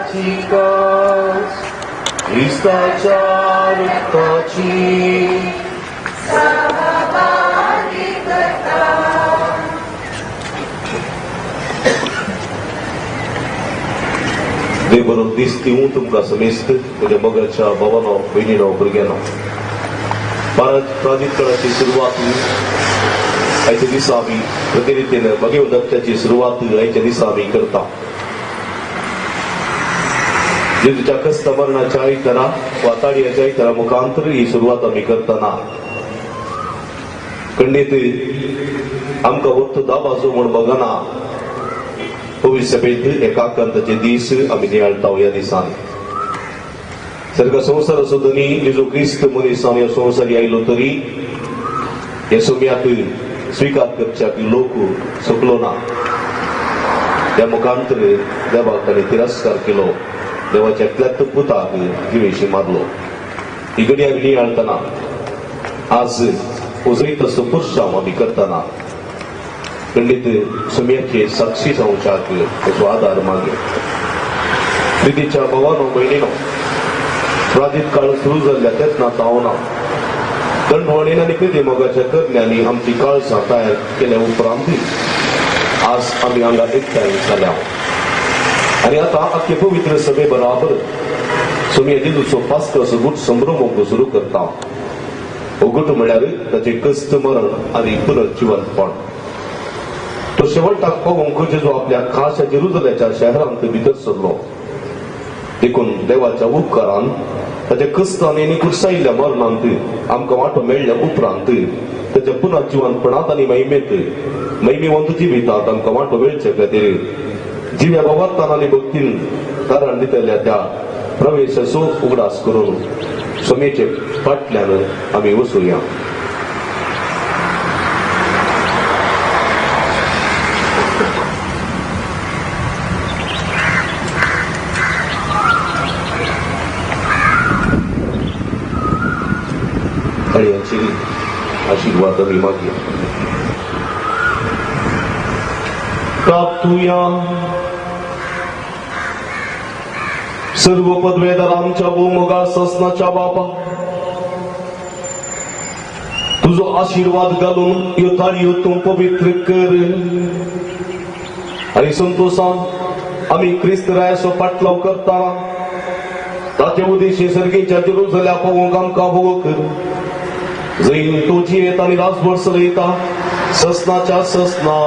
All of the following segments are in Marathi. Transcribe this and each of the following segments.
देवाची कास ख्रिस्ताच्या रक्ताची देव बरोबर दिसती तुमकां समेस्त तुझ्या मगाच्या भावानो बहिणीनो भुरग्यानो प्राचीन काळाची सुरुवात आयच्या दिसा आमी प्रति रितीन भगवंत दत्ताची सुरुवात आयच्या दिसा आमी करता जेजूच्या कस्त मरणाच्या आयतारा वाताडयाच्या आयतारा मुखांतर ही सुरुवात आमी करतना खंडीत आमकां वक्त दाबाजो म्हण बघना पवित्र सभेत एकांताचे दीस आमी नियाळटा ह्या दिसान सर्ग संवसार सुद्दां न्ही जेजू क्रिस्त मनीसान ह्या संवसारी आयलो तरी हे सोम्याक स्वीकार करच्याक लोक चुकलो ना त्या मुखांतर देवाक ताणें तिरस्कार केलो देवाच्या एकल्याच पुताक जिवेशी मारलो ही घडयाळ नियाळतना आज उजळीत असो पुरसांव आमी करतना खंडीत सोम्याचे साक्षी जावच्याक ताचो आदार मागे प्रितीच्या भावानो भयणीनो प्राचीन काळ सुरू जाल्ल्या तेन्ना तावना दंडवणेन आनी कृती मोगाच्या करण्यांनी आमची काळजां तयार केल्या उपरांत आज आमी हांगा एकठांय जाल्या आनी आतां आख्खे पवित्र सभे बराबर सोम्या जेजूचो पास्को असो गूट संभ्रम सुरू करता हो गूट म्हळ्यार ताचे कस्त मरण आनी पुनर्जीवनपण तो शेवटाक पावोवंक जेजू आपल्या खास जेरुसलेमच्या शहरांत भितर सरलो देखून देवाच्या उपकारान ताच्या कस्तान आनी कुर्सायिल्ल्या मरणांत आमकां वांटो मेळ्ळ्या उपरांत ताच्या पुनर्जीवनपणांत आनी महिमेवंत जिवितांत आमकां वांटो मेळचे खातीर जिव्या बाबार्थान आनी भक्तीन कारण दितल्या त्या प्रवेशाचो उगडास करून सोम्याचे फाटल्यान आमी वचुया आणि याची आशीर्वाद आम्ही मागूया प्राप्तुया सर्व पदवेदारांच्या भूमोगा ससनाच्या बापा तुझो आशीर्वाद घालून ह्यो ताळयो तूं पवित्र कर आणि संतोषान आमी क्रिस्त रायाचो पाटलाव करता ताचे उद्देशी सर्गेच्या जेरुसलेम पावोवंक आमकां भोग कर जैन तो जियेत आनी राजभर चलयता ससनाच्या ससना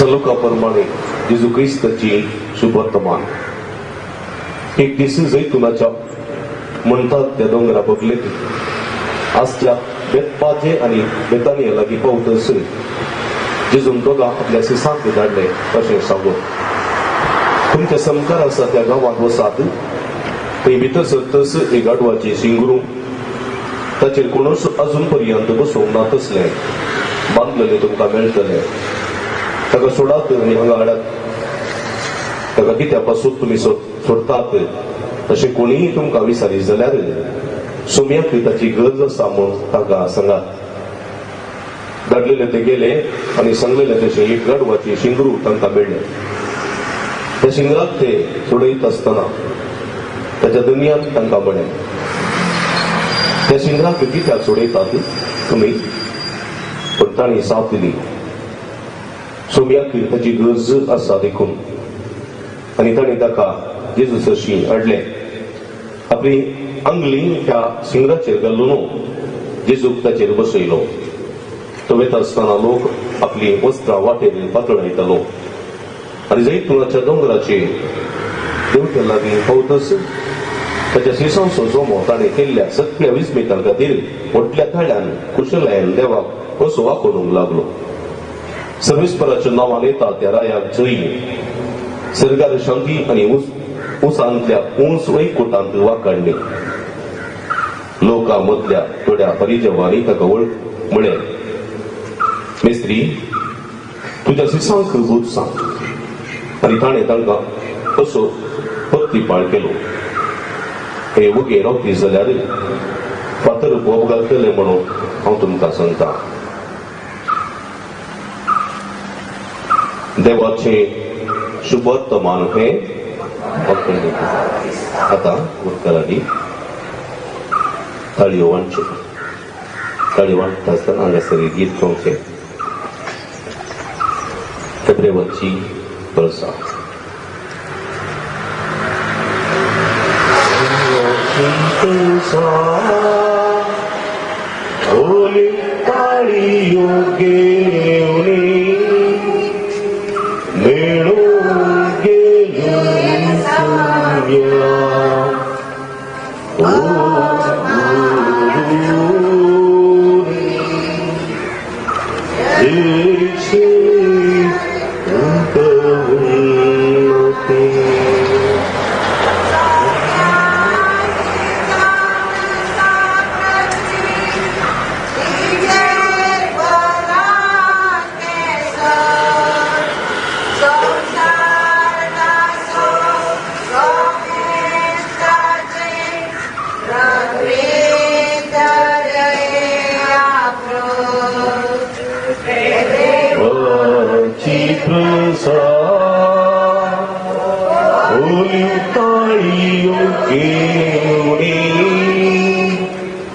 सलोकाप्रमाणे जेजू ख्रिस्ताची शुभवर्तमान एक दीस जैतुनाच्या म्हणतात त्या दोंगरा बगलेत आसच्या बेतपाजे आणि बेतानिया लागीं पावतसर जेजून दोगां आपल्या सिसांक धाडले अशें सांगून तुमचे संस्कार आसा त्या गांवांत वसात थंय भितर सरतस एक गाडवाचें शिंगरू ताचेर कोणूच अजून पर्यंत बसोवंक ना तसलें बांदलेलें तुमकां मेळटलें ताका सोडात आनी हांगा हाडात ताका कित्या पासून तुमी सोडतात अशें कोणीय तुमकां विचारीत जाल्यार सोम्याक ताची गरज आसा म्हूण ताका सांगात धाडलेले ते गेले आनी सांगलेले तशें एक गाडवाचें शिंगरू तांकां मेळ्ळें त्या शिंगराक ते सोडयत आसतना ताच्या दुनयान तांकां म्हळें त्या शिंगराक कित्याक सोडयतात तुमी पण तांणी साथ दिली सोम्याक ताची गरज आसा देखून आनी ताणें ताका जेजूसाशी हाडलें आपली आंगली त्या शिंगराचेर घालून जेजूक ताचेर बसयलो तो वता आसतना लोक आपली वस्त्रां वाटेर पातळयतालो आनी जैतुनाच्या दोंगराचेर देवत्या लागीं पावतस ताच्या शिसांचो जोमो ताणें केल्ल्या सगळ्या विस्मितां खातीर व्हडल्या थाळ्यान कुशलायेन देवाक असो वापरूंक लागलो. सर्वेस्पराच्या नांवान येता त्या रायाक जय. सर्गार शांती आनी उसांतल्या उंच वैकुंठांत वाकाडली. लोकां मदल्या थोड्या परिजवांनी ताका म्हळें, मेस्त्री, तुज्या शिसांक दूद सांग. आनी ताणें तांकां असो भक्तिपाळ केलो. हे वगे रावपी जाल्यार फातर बोब घालतले म्हणून हांव तुमकां सांगतां. देवाचें शुभ वर्तमान हे आता उरकालांनी ताळयो वांटच्यो. ताळयो वांटता आसतना हांगासर गीत गावचें. फेब्रेवरची वर्सां ओली ताळयो घेवनी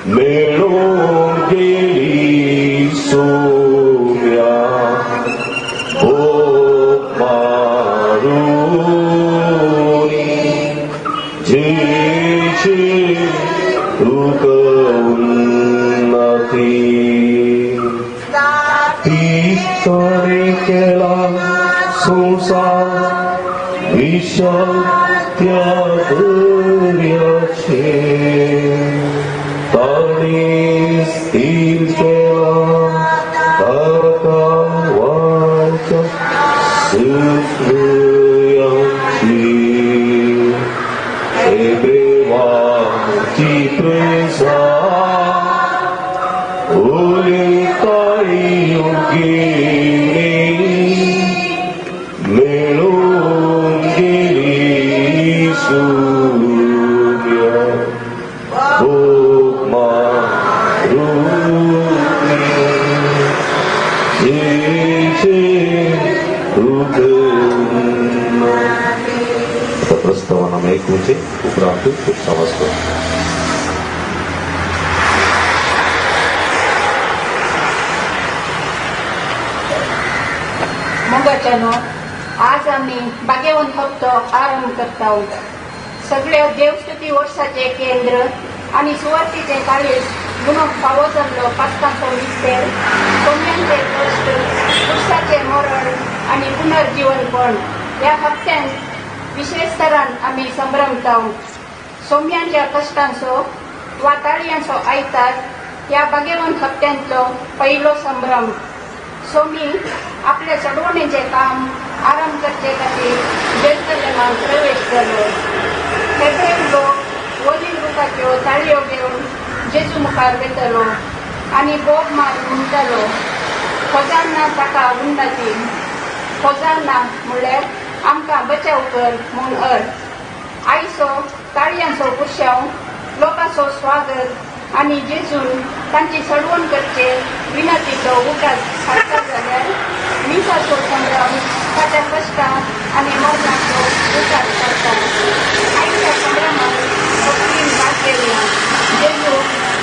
मेळून गेली सूर्या. आज आम्ही बागेवन हप्तो आरंभ करता. सगळ्या देवस्तुती वर्साचे केंद्र आणि सुवातीचे काळीज म्हणून फावो जाल्लो पास्तांचो विस्तेर, सोम्यांचे कश्ट, पुरुषाचे मरण आणि पुनर्जीवनपण ह्या हप्त्यान विशेष तरान आम्ही संभ्रमता. सोम्यांच्या कश्टांचो वा ताळयांचो आयतार ह्या बागेवन हप्त्यांतलो पयलो संभ्रम. सोमी आपल्या चडवणेचे काम आरंभ करचे खातीर जेरुसलेमांत प्रवेश केलो. हेब्रेव लोक ओलीव रुखाच्यो ताळयो घेवन जेजू मुखार वेतलो आनी बोब मार म्हणटालो, होजान्ना ताका उन्नती. होजान्ना म्हणल्यार आमकां बचाव कर म्हूण अर्थ. आयचो ताळयांचो पुरशांव, लोकांचो स्वागत आनी जेजून तांची चडवण करचे विनंतीचो उठाव हाडटा जाल्यार मिसाचो संग्राम ताच्या कश्टां आनी मरणाचो उठाव करता. आयच्या संग्रामांत भक्तीन भाग घेवया, जेजू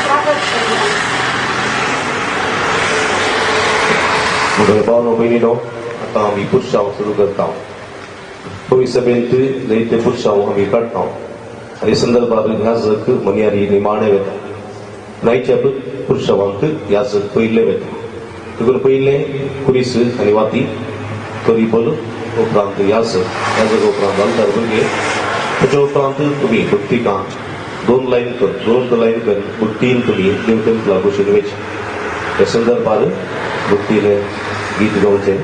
स्वागत करया. भावनो भयणीनो, आतां आमी पुरशांव सुरू करता. पवित्र सभेंत जायते पुरशांव आमी काडटा आनी संदर्भांत याजक मनियारी निमाणे वेता. नायच्या पुरशांवांक याजक पयले वेता. देखून पयले कुरीस आनी वाती, करीबल उपरांत याजक उपरांत आलतार भुरगे, ताचे उपरांत तुमी भक्तिकां दोन लाईन कर बुट्टीन तुम्ही देवतेंत लागून वेच हे संदर्भात बुट्टीने गीत गावचे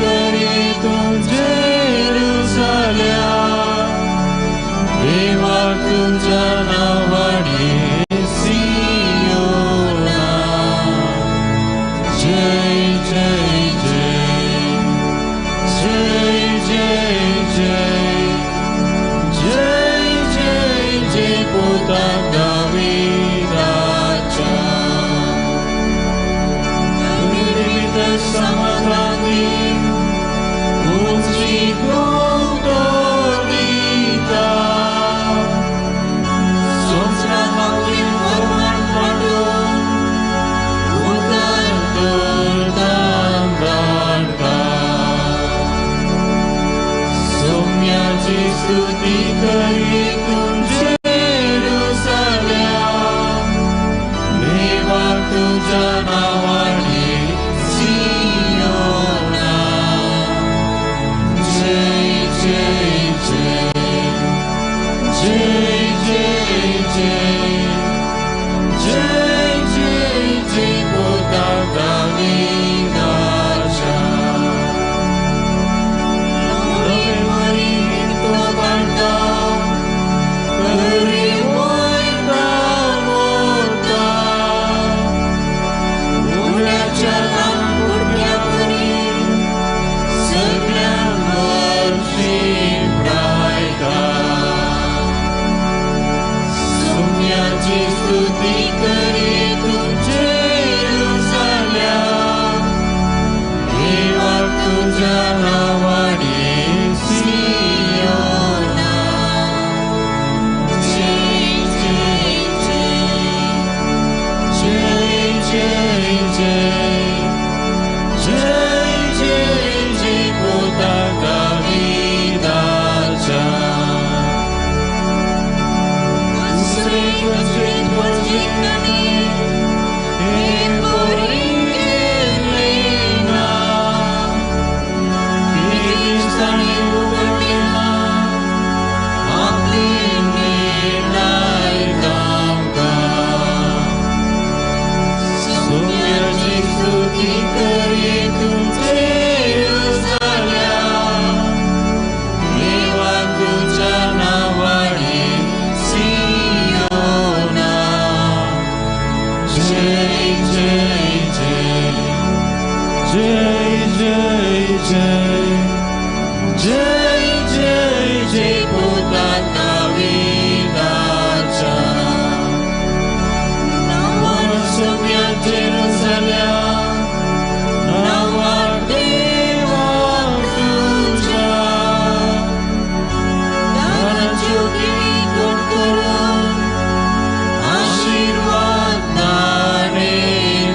करीतून जेरुसल्या देवा तुझ्या नावाने सियोना जय जय जय जय जय जय जय जय पोता दाविदाचा निर्मित समाधानी उंची गोदोलिता संस्कारातील वर्णन पाडून उतरदान दांडा सौम्याची स्तुती करी तुझे जेरुसल्या देवा तुझ्या नावाने सियोना जय जय जय जय जय जय जय जय पोता दाविदाचा मरी तो कांता करी मोयता मोता उन्हाच्या लांबुट्यावरी सगळ्यांवरची प्रायदा सौम्याची स्तुती करी तुझे जेरुसल्या देवा तुझ्या नावाने सियोना जय जय जय जय जय जय जय जय पोता दाविदाचा दुसरे वचने हे पोरी केलेना किरीस्तानी उघडलेना आपली निर्णय कामगार सौम्याची स्तुती करी तुझे जेरुसल्या देवा तुझ्या नावाने सियोना जय जय जय जय जय जय जय जय पोता दाविदाचा मन सौम्या जेरुसल्या नावा देवा तुझ्या दानचोकिणी गोड करून आशीर्वाद दाने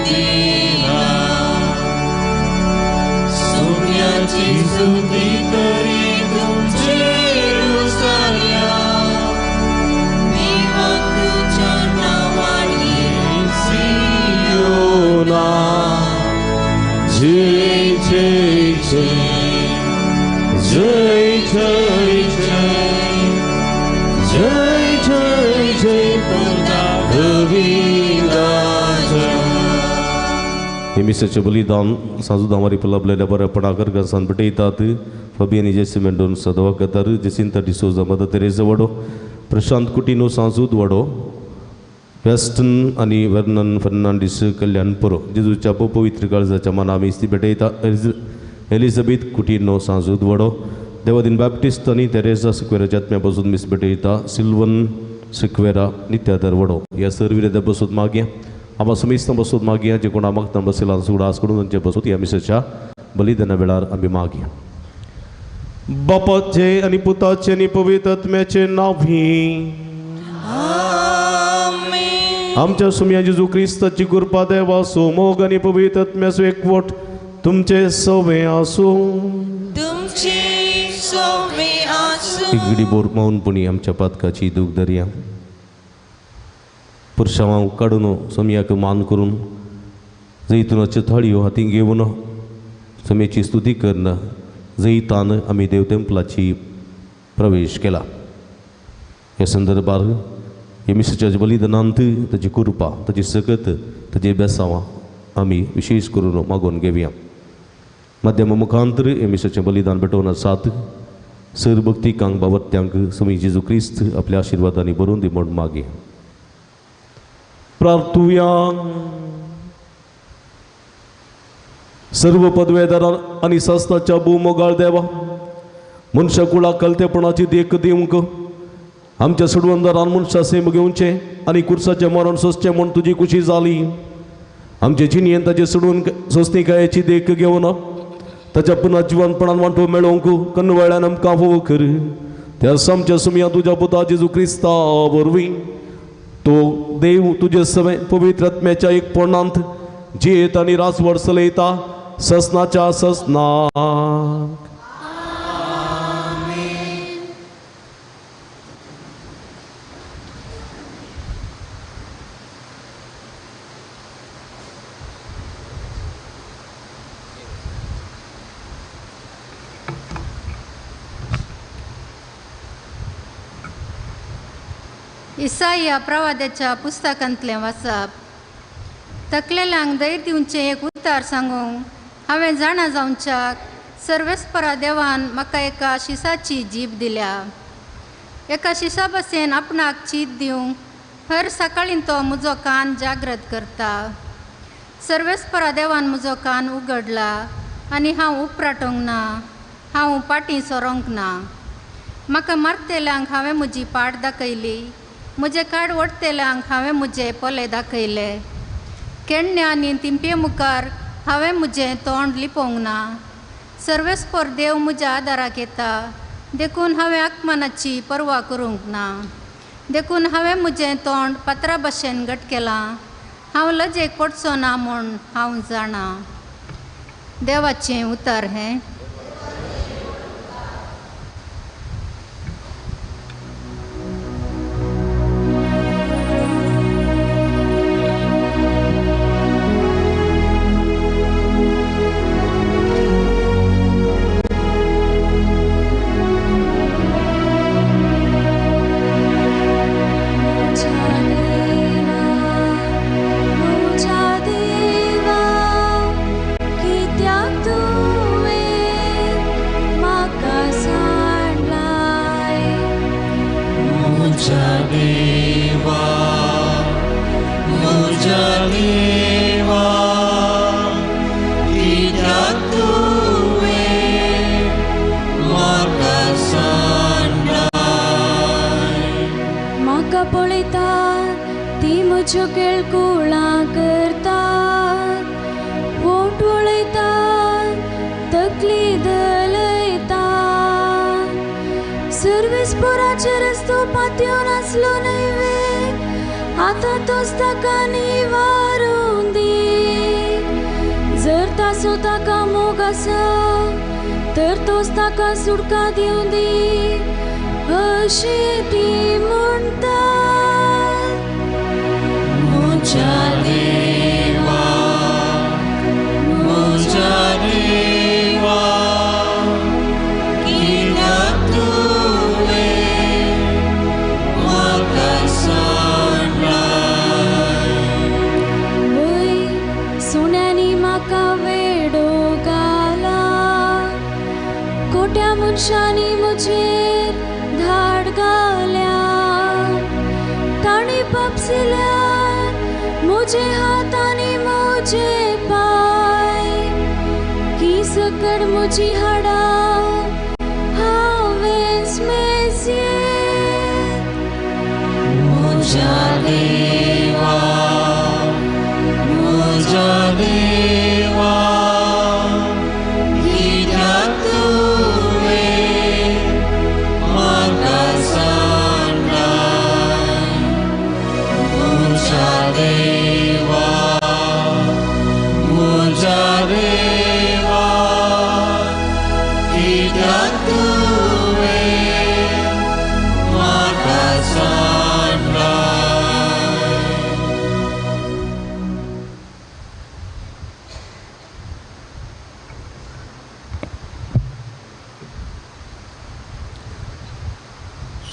दिला सौम्याची स्तुती करी तुझे जेरुसल्या देवा तुझ्या नावाने सियोना जय जय जय जय जय जय जय पोता दाविदाचा निमिषाचे बलिदान साजू दामारी पल्लाबलेल्या बऱ्यापणा करगा सांपटे येतात फबियन जेसिमेंडोन सदवा कतर जसिंता डिसोजा मदर तेरेसा वडो प्रशांत कुटिनो साजूद वडो वेस्टन आणि वर्नन फर्नांडिस कल्याणपुरो जेजूच्या पवित्र काळजाच्या मनामी स्ती भेटयता एलिझाबेथ कुटिनो साजूद वडो देवादीन बॅप्टिस्ट आणि तेरेसा सिक्वेराच्या आत्म्यापासून मिस भेटयता सिल्वन सिक्वेरा नित्यादर वडो या सर्विरे बसून माग्या आम्हा समिस्त बसून माग्या जे कोण आम्हाला बसेला सुडा आसकडून त्यांच्या बसून या मिसाच्या बलिदाना वेळार आम्ही माग्या बापाचे आणि पुताचे आणि पवित्र आत्म्याचे नावी आमच्या सुम्या जेजू ख्रिस्ताची कृपा देवा सोमोग आणि पवित्र आत्म्याचो एकवट तुमचे सवे आसू एक घडी बोर मौनपणी आमच्या पातकाची दूख दर्या पुरुषांना काढून सम्याक मान करून जैतुनाच्यो थाळयो हातीन घेवन सम्याची स्तुती करणं जैतान आम्ही देवतेंपलाची प्रवेश केला. या संदर्भात येमिसाच्या बलिदानांत ताची कृपा ताची सकत ताचे बेसांवां आमी विशेष करून मागून घेवया. माध्यम मुखांतर एमिसाचें बलिदान भेटोवन आसात सरभक्तीकांक बाबत्यांक स्वामी जेजू क्रिस्त आपल्या आशिर्वादांनी भरून दी म्हूण मागे प्रार्थुया. सर्व पदवेदार आनी शास्त्राच्या भूमोगाळ देवा, मनशा कुळाक कलतेपणाची देख दिवंक आमच्या सुडवंदारान मनशा सेम घेवचे आनी कुर्साचें मरण सोंसचें म्हूण तुजी खुशी जाली. आमचे जिणयेन ताचे सोडून सोंसणीकायेची देख घेवन ताच्या पुन्हा जिवनपणान वांटो मेळोवंक कन्नवळ्यान आमकां फोव कर. त्या सामच्या सुमया तुज्या पुता जेजू क्रिस्ता वरवीं तो देव तुजे सवे पवित्र आत्म्याच्या एकपणांत जेत आनी रासवड चलयता ससनाच्या ससनाक. इसाया प्रवाद्याच्या पुस्तकांतलें वाचप. तकलेल्यांक धैर्य दिवचें एक उतार सांगूंक हांवें जाणा जावच्याक सर्वेस्परा देवान म्हाका एका शिसाची जीब दिल्या. एका शिसा भशेन आपणाक चीत दिवंक हर सकाळीं तो म्हजो कान जागृत करता. सर्वेस्परा देवान म्हजो कान उगडला आनी हांव उपराटोंक ना, हांव पाटी सरोंक ना. म्हाका मारतेल्यांक हांवें म्हजी पाट दाखयली, म्हजे काड ओडतेल्यांक हांवें म्हजे पोले दाखयले. केण्ण्या आनी तिंपे मुखार हांवें म्हजें तोंड लिपोवंक ना. सर्वेस्पर देव म्हज्या आदाराक येता, देखून हांवें आत्मनाची पर्वा करूंक ना. देखून हांवें म्हजें तोंड पात्रा भशेन घट केलां, हांव लजेक पडचो ना म्हूण हांव जाणा. देवाचें उतर हें. सुटका दिवं दी अशी ती म्हणटा. म्हज्या देवा, म्हज्या देवा, कित्याक तुवें म्हाका सोडलाय. वय सुण्यांनी म्हाका वेडो घाला, कोट्या मनशांनी म्हजेर धाड घाल्या. ताणी पापसिल्यार म्हजे हात आनी म्हजे पाय, की सकट म्हजी हाडां हांवेंच मेजये. म्हज्या देवा, म्हज्या देवा,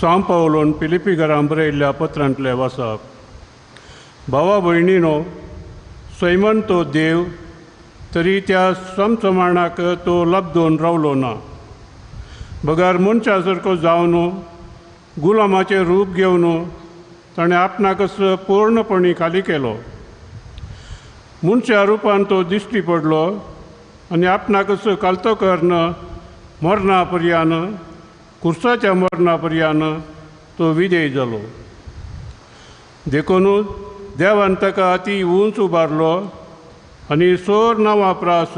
सांब पावलोन पिलिपिकारांक बरयल्ल्या पत्रांतलें वाचप. भावा भयणीनो, सैमन तो देव तरी त्या समसमानाक तो लब्धून रावलो ना. बगार मनशा सारको जावन गुलामाचें रूप घेवन ताणें आपणाकच पूर्णपणी खाली केलो. मनशा रुपान तो दिश्टी पडलो आनी आपणाकच कालतो करन मरणा पर्यान कुर्साच्या मरणा पर्यान तो विधेय जालो. देखून देवान ताका अती उंच उबारलो आनी सोर नांवां प्रास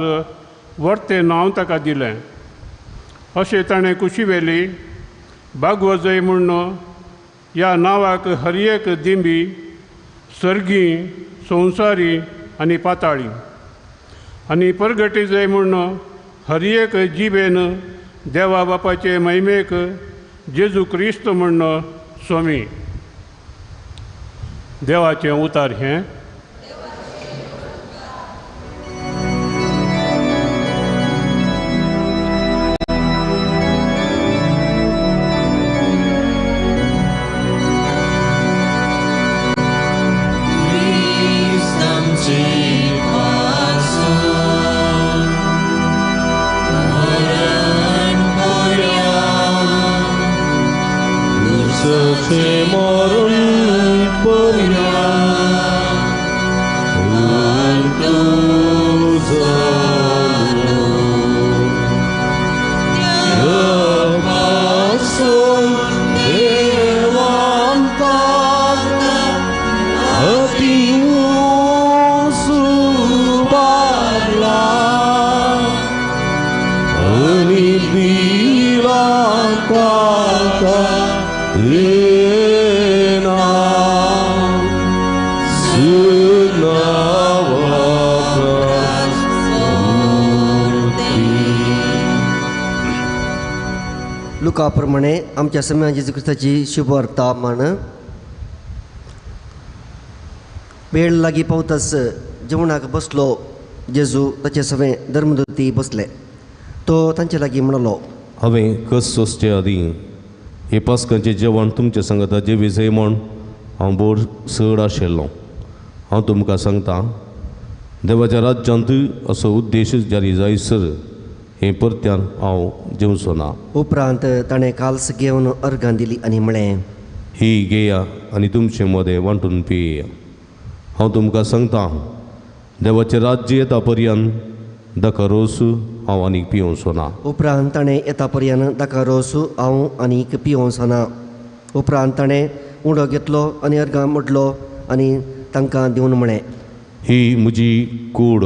वर्तें नांव ताका दिलें. अशें ताणें कुशी वेली भागवजय म्हूण ह्या नांवाक हर एक दिंबी सर्गी संवसारी आनी पाताळी आनी परगटी जय म्हूण हर एक जिबेन देवा बापाचे महिमेक जेजू क्रिस्त म्हूण स्वामी. देवाचें उतार हें. लुकाप्रमाणे आमच्या समय जेजू क्रिस्ताची शुभ वार्ता म्हण. वेळ लागी पावताच जेवणाक बसलो जेजू ताचे सवे धर्मदूती बसले. तो तांचे लागीं म्हणलो, हांवें कस सोंसचे आदीं हे पास्काचें जेवण तुमच्या सांगता जे विजय म्हूण हांव बोर चड आशिल्लो. हांव तुमकां सांगता देवाच्या राज्यांत असो उद्देश जारी जायसर हे परत्यान हांव जेवचो ना. उपरांत ताणें काल्स घेवन अर्गां दिली आनी म्हळें, ही घेया आनी तुमचे मदें वांटून पियेया. हांव तुमकां सांगता देवाचें राज्य येता पर्यंत दाका रोस हांव आनीक पिवचो ना. उपरांत ताणें येता पर्यंत दाका रोस हांव आनीक पिवचो ना. उपरांत ताणें उंडो घेतलो आनी अर्गां मोडलो आनी तांकां दिवन म्हळें, ही म्हजी कूड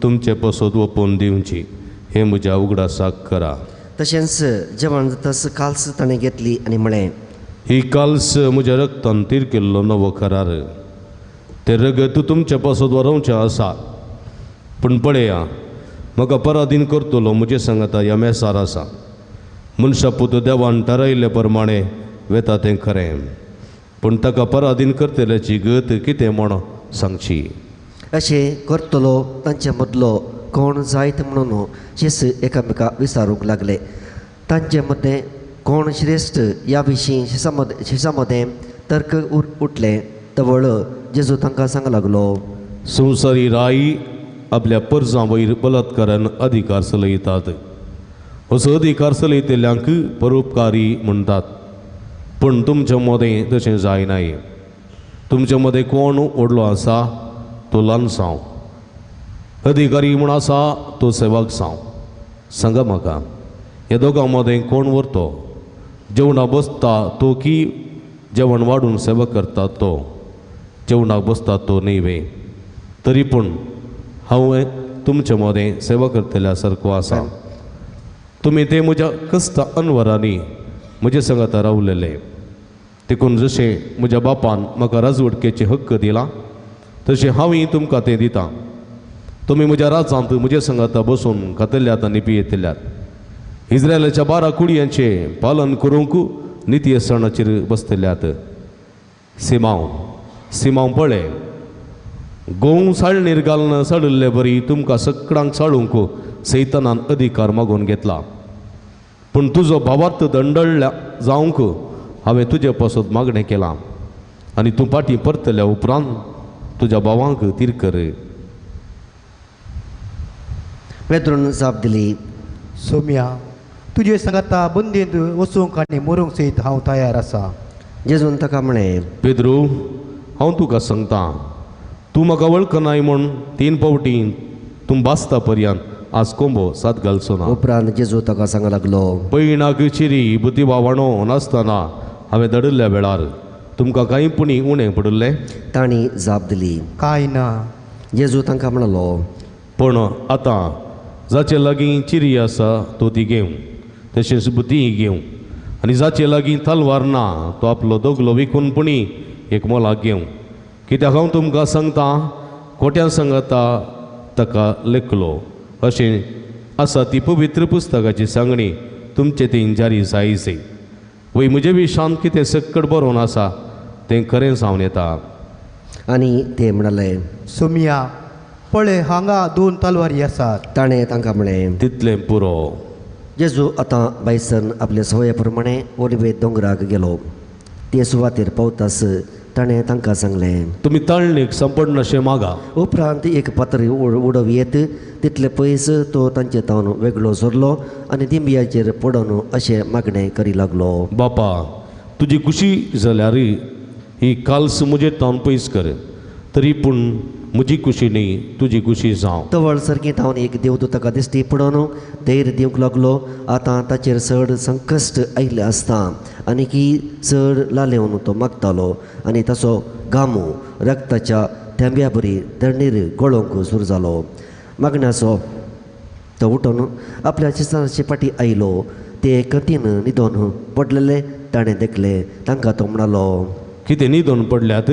तुमचे पसत ओपून दिवची. हे म्हज्या उगडासाक करा. तशेंच जेवण जाताच काल्स ताणें घेतली आनी म्हळें, ही काल्स म्हज्या रक्तान तीर केल्लो नवो करार. ते रगत तुमच्या पासत व्हरोवचें आसा. पूण पळया म्हाका पराधीन करतलो म्हजे सांगता ह्या मेसार आसा. मनशा पुत देवान थारायिल्ले प्रमाणे वेता तें खरें. पूण ताका पराधीन करतल्याची गत कितें म्हूण सांगची. अशें करतलो तांचे मदलो कोण जायत म्हणून शेस एकामेकाक विचारूंक लागले. तांचे मदें कोण श्रेश्ठ ह्या विशीं शेसा मदें तर्क उठले. तवळ जेजू तांकां सांगूंक लागलो, संवसारी राई आपल्या पर्जां वयर बलात्कारान अधिकार चलयतात. असो अधिकार चलयतल्यांक परोपकारी म्हणटात. पूण तुमच्या मदें तशें जायनाय. तुमच्या मदें कोण व्हडलो आसा तो ल्हान जावं, अधिकारी म्हूण आसा तो सेवक जावं. सांगा म्हाका ह्या दोगां मदें कोण व्हरतो? जेवणाक बसता तो की जेवण वाडून सेवा करता तो? जेवणाक बसता तो न्हय. तरी पूण हांव तुमचे मदें सेवा करतल्या सारको आसा. तुमी ते म्हज्या कश्ट अनवरांनी म्हजे सांगाता रावलेले. देखून जशें म्हज्या बापान म्हाका राजवटकेचे हक्क दिला तशें हांवूय तुमकां तें दितां. तुमी म्हज्या राजांत म्हजे सांगाता बसून खातल्यात आनी पियेतल्यात. इस्रायलाच्या 12 कुडयांचें पालन करूंक नित्य सणाचेर बसतल्यात. सिमांव पळय, गोव साळणेर घालून साडिल्ले बरी तुमकां सगळ्यांक साळूंक सैतानान अधिकार मागून घेतला. पूण तुजो भावार्थ दंडळ्ळा जावंक हांवें तुजे पासत मागणें केलां आनी तूं फाटीं परतल्या उपरांत तुज्या भावांक तीर कर. पेद्रून जाप दिली. सोम्या तुजे सांगाता बंदीत वचूंक आनी मरूंक सयत हांव तयार आसा. जेजून ताका म्हळें, पेद्रू, हांव तुका सांगता, तूं म्हाका वळखनाय म्हूण 3 फावटी तूं बासता पर्यंत आज कोंबो सात घालचो ना. उपरांत जेजू ताका सांगूंक लागलो, पैणाक चिरी बुद्धी भावाणो नासतना हांवें धडल्ल्या वेळार तुमकां कांय पुणी उणें पडलें. तांणी जाप दिली. कांय ना. जेजू तांकां म्हणलो, पण आतां जाचे लागीं चिरी आसा तो ती घेवं, तशेंच बुद्धी घेवं, आनी जाचे लागीं तलवार ना तो आपलो दोगलो विकून पुणी एक मोलाक घेवं. कित्याक हांव तुमकां सांगता, खोट्यां सांगता ताका लेखलो अशें आसा ती पवित्र पुस्तकाची सांगणी तुमचे थंय जारी जायचे. वय म्हजे विशांत कितें सक्कट बरोवन आसा तें खरें जावन येता. आनी ते म्हणाले, सोम्या पळय हांगा 2 तलवारी आसात. ताणें तांकां म्हळें. तितलें पुरो. जेजू आतां बायसन आपल्या सवये प्रमाणे ओलिवे दोंगराक गेलो. ते सुवातेर पावताच ताणें तांकां सांगलें, तुमी ताळणेक संपडनशें मागा. उपरांत एक पात्र उडोव येत तितले पयस तो तांचे तावन वेगळो सरलो आनी दिंब्याचेर पडोन अशें मागणें करी लागलो. बापा, तुजी खुशी जाल्यार ही काल्स म्हजे तावन पयस कर, तरी पूण म्हजी खुशी न्ही तुजी खुशी जावं. तवळ सारकी तावन एक देवदूत ताका दिश्टी पडोन धैर्य दिवंक लागलो. आतां ताचेर चड संकश्ट आयिल्लें आसता आनी की चड लालेवन तो मागतालो आनी ताचो गामू रक्ताच्या थेंब्या बरी तरणीर गळोवंक सुरू जालो. मागण्याचो तो उठून आपल्या शिस्ताचे फाटी आयलो. ते कथीन न्हिदोन पडलेले ताणें देखले. तांकां तो म्हणलो, कितें न्हिदोन पडल्यात?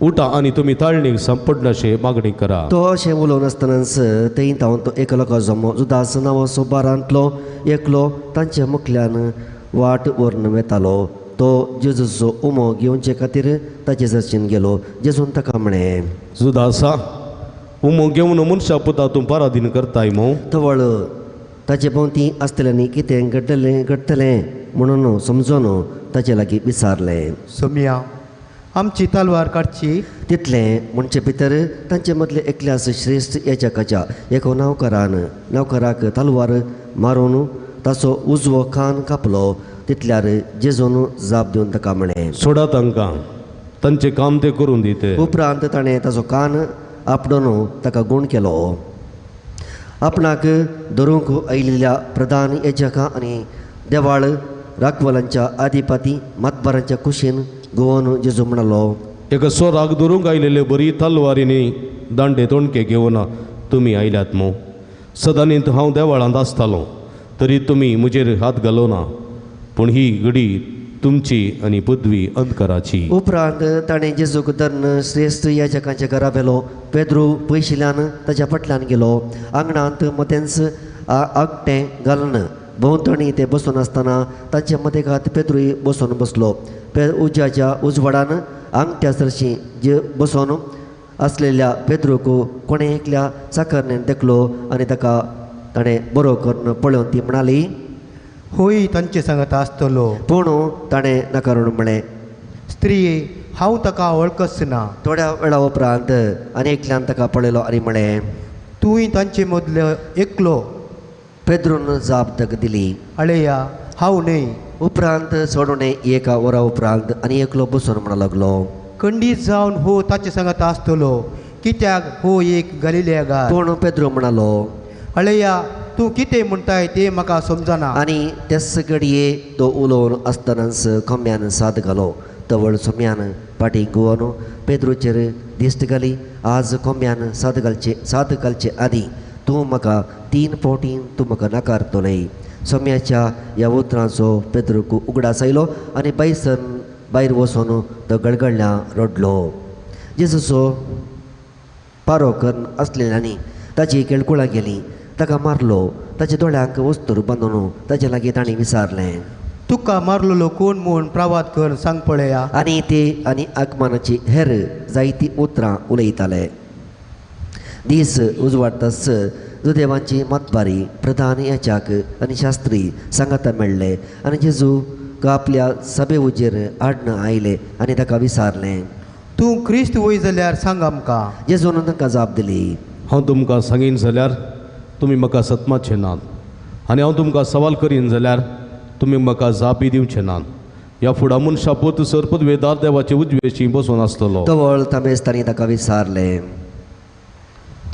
उठा आनी तुमी ताळणेक संपडनशें मागणी करा. तो अशें उलोवन आसतनाच थंय तावन तो एकलो जमो जुदास नांवाचो बारांतलो एकलो तांच्या मुखल्यान वाट व्हरून वेतालो. तो जेजूचो उमो घेवचे खातीर ताचे जर्शीन गेलो. जेजून ताका म्हळें, जुदासा, उमो घेवन मनशा पुता तूं पराधीन करताय मो. तवळ ताचे भोंवती आसतल्यांनी कितें घडटलें म्हणून समजून ताचे लागीं विचारलें. सोम्या आमची तलवार काडची. तितलें म्हणचे भितर तांचे मदले एकल्यास श्रेश्ठ याचकाच्या एका नौकराक तलवार मारून ताचो उजवो कान कापलो. तितल्यार जेजून जाप दिवन ताका म्हळें, सोडा तांकां, तांचें काम ते करून दीत. उपरांत ताणें ताचो कान आपडून ताका गूण केलो. आपणाक धरूंक आयिल्ल्या प्रधान याचकां आनी देवाळ राखवालांच्या आदिपाती मातबारांच्या कुशीन गोवन जेजू म्हणलो, एका सोराक धरूंक आयलेले बरी तलवारीनी दांडे तोणके घेवन तुमी आयल्यात मो. सदांनीत हांव देवाळांत आसतालो तरी तुमी म्हजेर हात घालोना, पूण ही घडी तुमची आनी पदवी अंतकाराची. उपरांत ताणें जेजूक धरून श्रेश्ठ याचकांच्या घरा व्हेलो. पेद्रू पयशिल्ल्यान ताच्या फाटल्यान गेलो. आंगणांत मतेंच आगटें घालून भोंवतणी ते बसून आसतना तांचे मदेकात पेद्रूय बसून बसलो. उज्याच्या उजवाडान आंगट्या सरशी जे बसून असलेल्या पेद्रूक कोणें एकल्या चाकरण्यान देखलो आनी ताका ताणें बरो करून पळोवन ती म्हणाली, होय तांचे सांगता आसतलो. पूण ताणें नाकारून म्हळें, स्त्रिये हांव ताका वळखच ना. थोड्या वेळा उपरांत आनी एकल्यान ताका पळयलो आनी म्हळें, तूंय तांचे मदलो एकलो. पेद्रून जाप ताका दिली, आळेया हांव न्हय. उपरांत सोडून एका वरा उपरांत आनी एकलो बसून म्हणूंक लागलो, खंडीत जावन हो ताचे सांगता आसतलो, कित्याक हो एक गलिलेगार. पूण पेद्रू म्हणालो, आळेया तूं कितें म्हणटाय तें म्हाका समजना. आनी तेच घडये तो उलोवन आसतनाच खोम्यान साद घालो. तवळ सोम्यान पाटी गोवन पेद्रूचेर दिश्ट घाली, आज खोम्यान साद घालचे आदी तूं म्हाका 3 फावटी तूं म्हाका नाकारतलें. सोम्याच्या ह्या उतरांचो पेद्रूक उगडास आयलो आनी बायसन भायर वचून तो गळगळ्ळ्या रडलो. जेजूचो पारो करून आसलेल्यांनी ताची केळकुळां गेली. ताका मारलो. ताच्या दोळ्यांक वस्तूर बांदून ताचे लागीं ताणें विचारलें, तुका मारलेलो कोण म्हूण प्रवाद कर सांग पळया. आनी ते आनी आगमनाची हेर जायतीं उतरां उलयताले. दीस उजवाडताच जुदेवांची मतबारी प्रधान याचक आनी शास्त्री सांगाता मेळ्ळे आनी जेजूक आपल्या सभे उजेर हाडून आयले आनी ताका विचारलें, तूं क्रिस्त वय जाल्यार सांग आमकां. जेजून तांकां जाप दिली, हांव तुमकां सांगीन जाल्यार तुमी म्हाका सतमाचे नात आनी हांव तुमकां सवाल करीन जाल्यार तुमी म्हाका जापी दिवचे नात. ह्या फुडा मनशा पोत सर पदवेदार देवाचे उजवेशी बसून आसतलो. तवळ तामेस्तांनी ताका विचारले.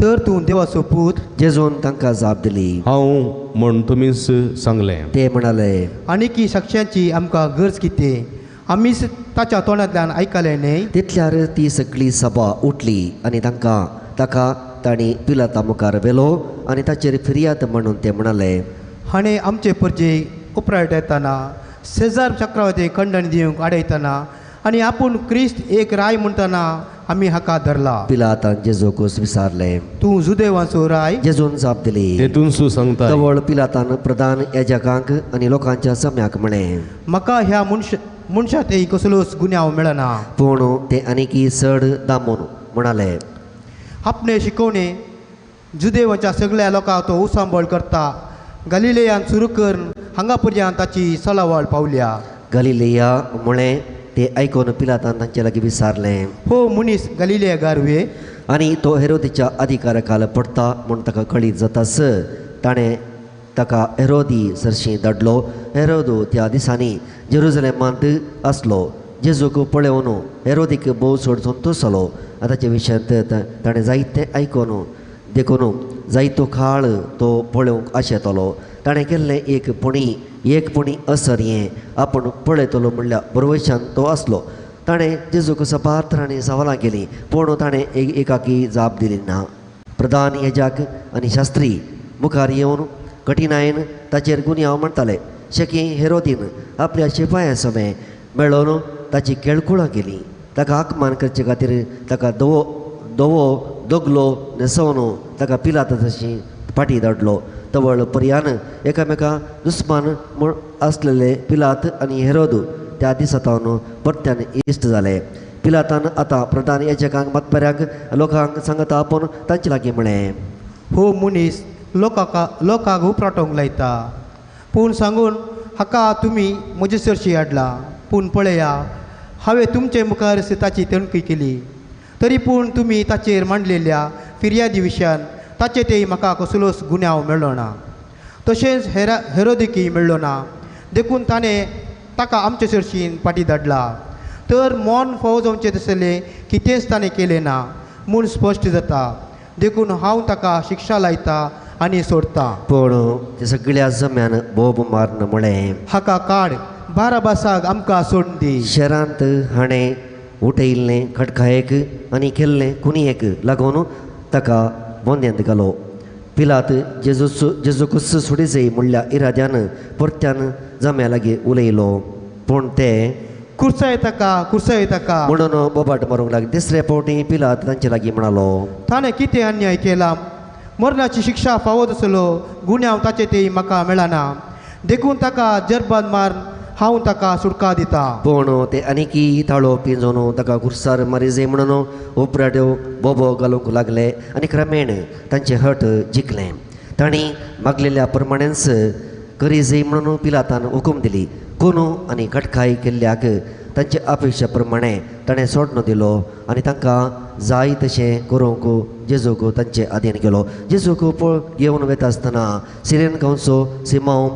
तर तूं देवाचो पूत? जेजून तांकां जाप दिली. हांव म्हण तुमीच सांगलें. ते म्हणाले. आनी की साक्षांची आमकां गरज कितें? आमीच ताच्या तोंडांतल्यान आयकलें न्ही. तितल्यार ती सगळी सभा उठली आनी ताका तांणी पिलाता मुखार व्हेलो आनी ताचेर फिर्याद म्हणून ते म्हणाले. हाणें आमचे परजे उपरायत येताना सेजार चक्रवर्ती खंडन दिवंक आडयतना आनी आपूण क्रिस्त एक राय म्हणटना आमी हाका धरला. पिलातान जेजूकूच विचारले. तूं जुदेवाचो राय? जेजून जाप दिली. तेतून सांगता. तवळ पिलातान प्रधान याजकांक आनी लोकांच्या सम्याक म्हणे. म्हाका ह्या मनशांतय कसलोच गुन्यांव मेळना. पूण ते आनीकी चड दामून म्हणाले. आपणे शिकवणे जुदेवाच्या सगळ्या लोकांक तो उसांबळ करता. गलिलेयान सुरू करून हांगा पर्यंत ताची सलावळ पावल्या. गलिलेया म्हळें ते आयकून पिलातान तांचे लागीं विचारलें. हो मनीस गलिलेया गारवे? आनी तो हेरोदीच्या अधिकारा खाला पडटा म्हूण ताका कळीत जाताच ताणें ताका हेरोदी सरशी धाडलो. हेरोदो त्या दिसांनी जेरुसलेमांत आसलो. जेजूक पळोवन हेरोदीक भोव चड संतोश जालो. ताचे विशयांत ताणें जायतें आयकून देखून जायतो काळ तो पळोवंक आशेतालो. ताणें केल्लें एक पणी असर हें आपूण पळयतलो म्हणल्यार बरोवयच्यान तो आसलो. ताणें जेजूक सपात्र आनी सवालां केलीं पूण ताणें एकाकी जाप दिली ना. प्रधान याजक आनी शास्त्री मुखार येवन कठिनायेन ताचेर गुन्यांव म्हणटाले. शेकी हेरोदीन आपल्या शिपायां समेत मेळोवन ताची केळकुळां केली. ताका आकमान करचे खातीर ताका दोगलो न्हेसोवन ताका पिलाता तशी फाटी धाडलो. तवळ पर्यान एकामेका दुस्मान म्हूण आसलेले पिलात आनी हेरोद त्या दिसातावन परत्यान इश्ट जाले. पिलातान आतां प्रधान याजकांक मतपेऱ्यांक लोकांक सांगता आपूण तांचे लागीं म्हळें. हो मनीस लोकांक उपराटोंक लायता. पूण सांगून हाका तुमी म्हजे चडशी हाडला. पूण पळया हांवें तुमचे मुखार ताची तणकी केली. तरी पूण तुमी ताचेर मांडलेल्या फिर्यादी विशयान ताचे तेय म्हाका कसलोच गुन्यांव मेळ्ळो ना. तशेंच हेरोदीकय मेळ्ळो ना. देखून ताणें ताका आमचे चडशीन फाटी धाडला. तर मौन फावो जावचें तसलें कितेंच ताणें केलें ना म्हूण स्पश्ट जाता. देखून हांव ताका शिक्षा लायता आनी सोडता. पूण ते सगळ्या जम्यान बोब मारन म्हळें. हाका काड. बाराबासाक आमकां सोडून दी. शहरांत हाणें उठयल्लें खटखायेक आनी केल्लें कुणयेक लागून ताका बोंद्यांत घालो. पिलात जेजूकूच सोडी जाय म्हणल्या इराद्यान परत्यान जम्या लागीं उलयलो. पूण ते कुर्साय ताका म्हणून बोबाट मारूंक लागले. तिसरे फावटी पिलात तांचे लागीं म्हणालो. ताणें कितें अन्याय केला? मरणाची शिक्षा फावो आसलो. गुन्यांव ताचे तेय म्हाका मेळना. देखून ताका जरबान मारून हांव ताका सुटका दिता. पूण ते आनीकी ताळो पिंजोवन ताका कुर्सार मारी जाय म्हणून उपराट्यो बोबो घालूंक लागले आनी क्रमेण तांचे हट जिखलें. तांणी मागलेल्या प्रमाणेच करी जाय म्हणून पिलातान हुकूम दिली. कोनू आनी खटखाय केल्ल्याक तांचे अपेक्षा प्रमाणे ताणें सोडनो दिलो आनी तांकां जाय तशें करूंक जेजूक तांचे आदेन केलो. जेजूक घेवन वता आसतना सिरेन गांवचो सिमांव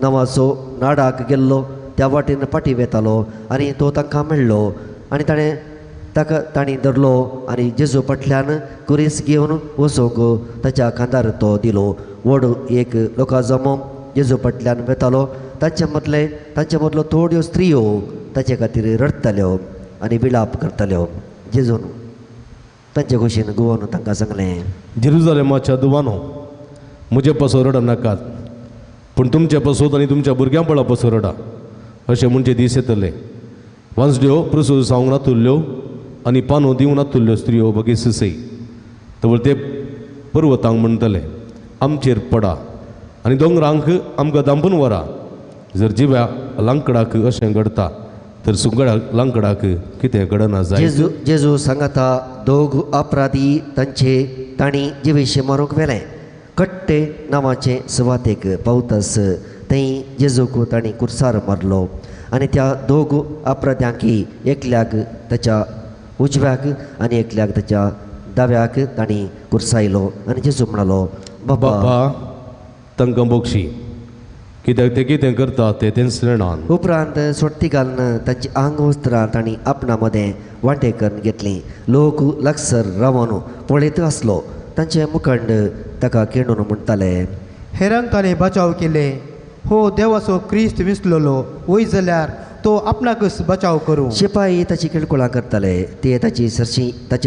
नांवाचो नाडाक गेल्लो त्या वाटेन फाटी वेतालो आनी तो तांकां मेळ्ळो आनी तांणी धरलो आनी जेजू फाटल्यान कुरीस घेवन वचूंक ताच्या खांदार तो दिलो. व्हड एक लोकां जमो जेजू फाटल्यान वेतालो. तांचे मदलो थोड्यो स्त्रियो ताचे खातीर रडताल्यो आनी विलाप करताल्यो. जेजून तांचे कुशीन घुंवन तांकां सांगलें. जेरुसलेमाच्या दुवानो म्हजे पासो रड नाकात पूण तुमचे पासोत आनी तुमच्या भुरग्यांपळा पासो रडा. अशें म्हणजे दीस येतले. वांसड्यो प्रसूत जावंक नातुल्ल्यो आनी पानो दिवंक नातुल्ल्यो स्त्रियो बगीस सई. तवळ ते पर्वतांक म्हणटले आमचेर पडा आनी दोंगरांक आमकां दांपून व्हरा. जर जिव्या लांकडाक अशें घडटा तर सुंगडा लांकडाक कितें घडना जाय. जेजू सांगता दोग अपराधी तांणी जिवेशी मारूंक व्हेलें. कट्टे नांवाचे सुवातेक पावतास थंय जेजूक तांणी कुर्सार मारलो आनी त्या दोग अपराध्यांकी एकल्याक ताच्या उजव्याक आनी एकल्याक ताच्या दाव्याक तांणी कुर्सायलो. आनी जेजू म्हणालो बाबा तांकां बक्षी कित्याक ते कितें करता ते तेंच जाणान. उपरांत सोडती घालून तांची आंग वस्त्रां तांणी आपणा मदें वांटे करून घेतली. लोक लागसर रावन पळयत आसलो. तांचे मुखंड ताका केणून म्हणटाले, हेरांक ताणें बचाव केले. हो देवाचो क्रिस्त विसललो वय जाल्यार तो आपणाकच बचाव करूं. शिपाई ताची किळकुळां करताले. ते ताचे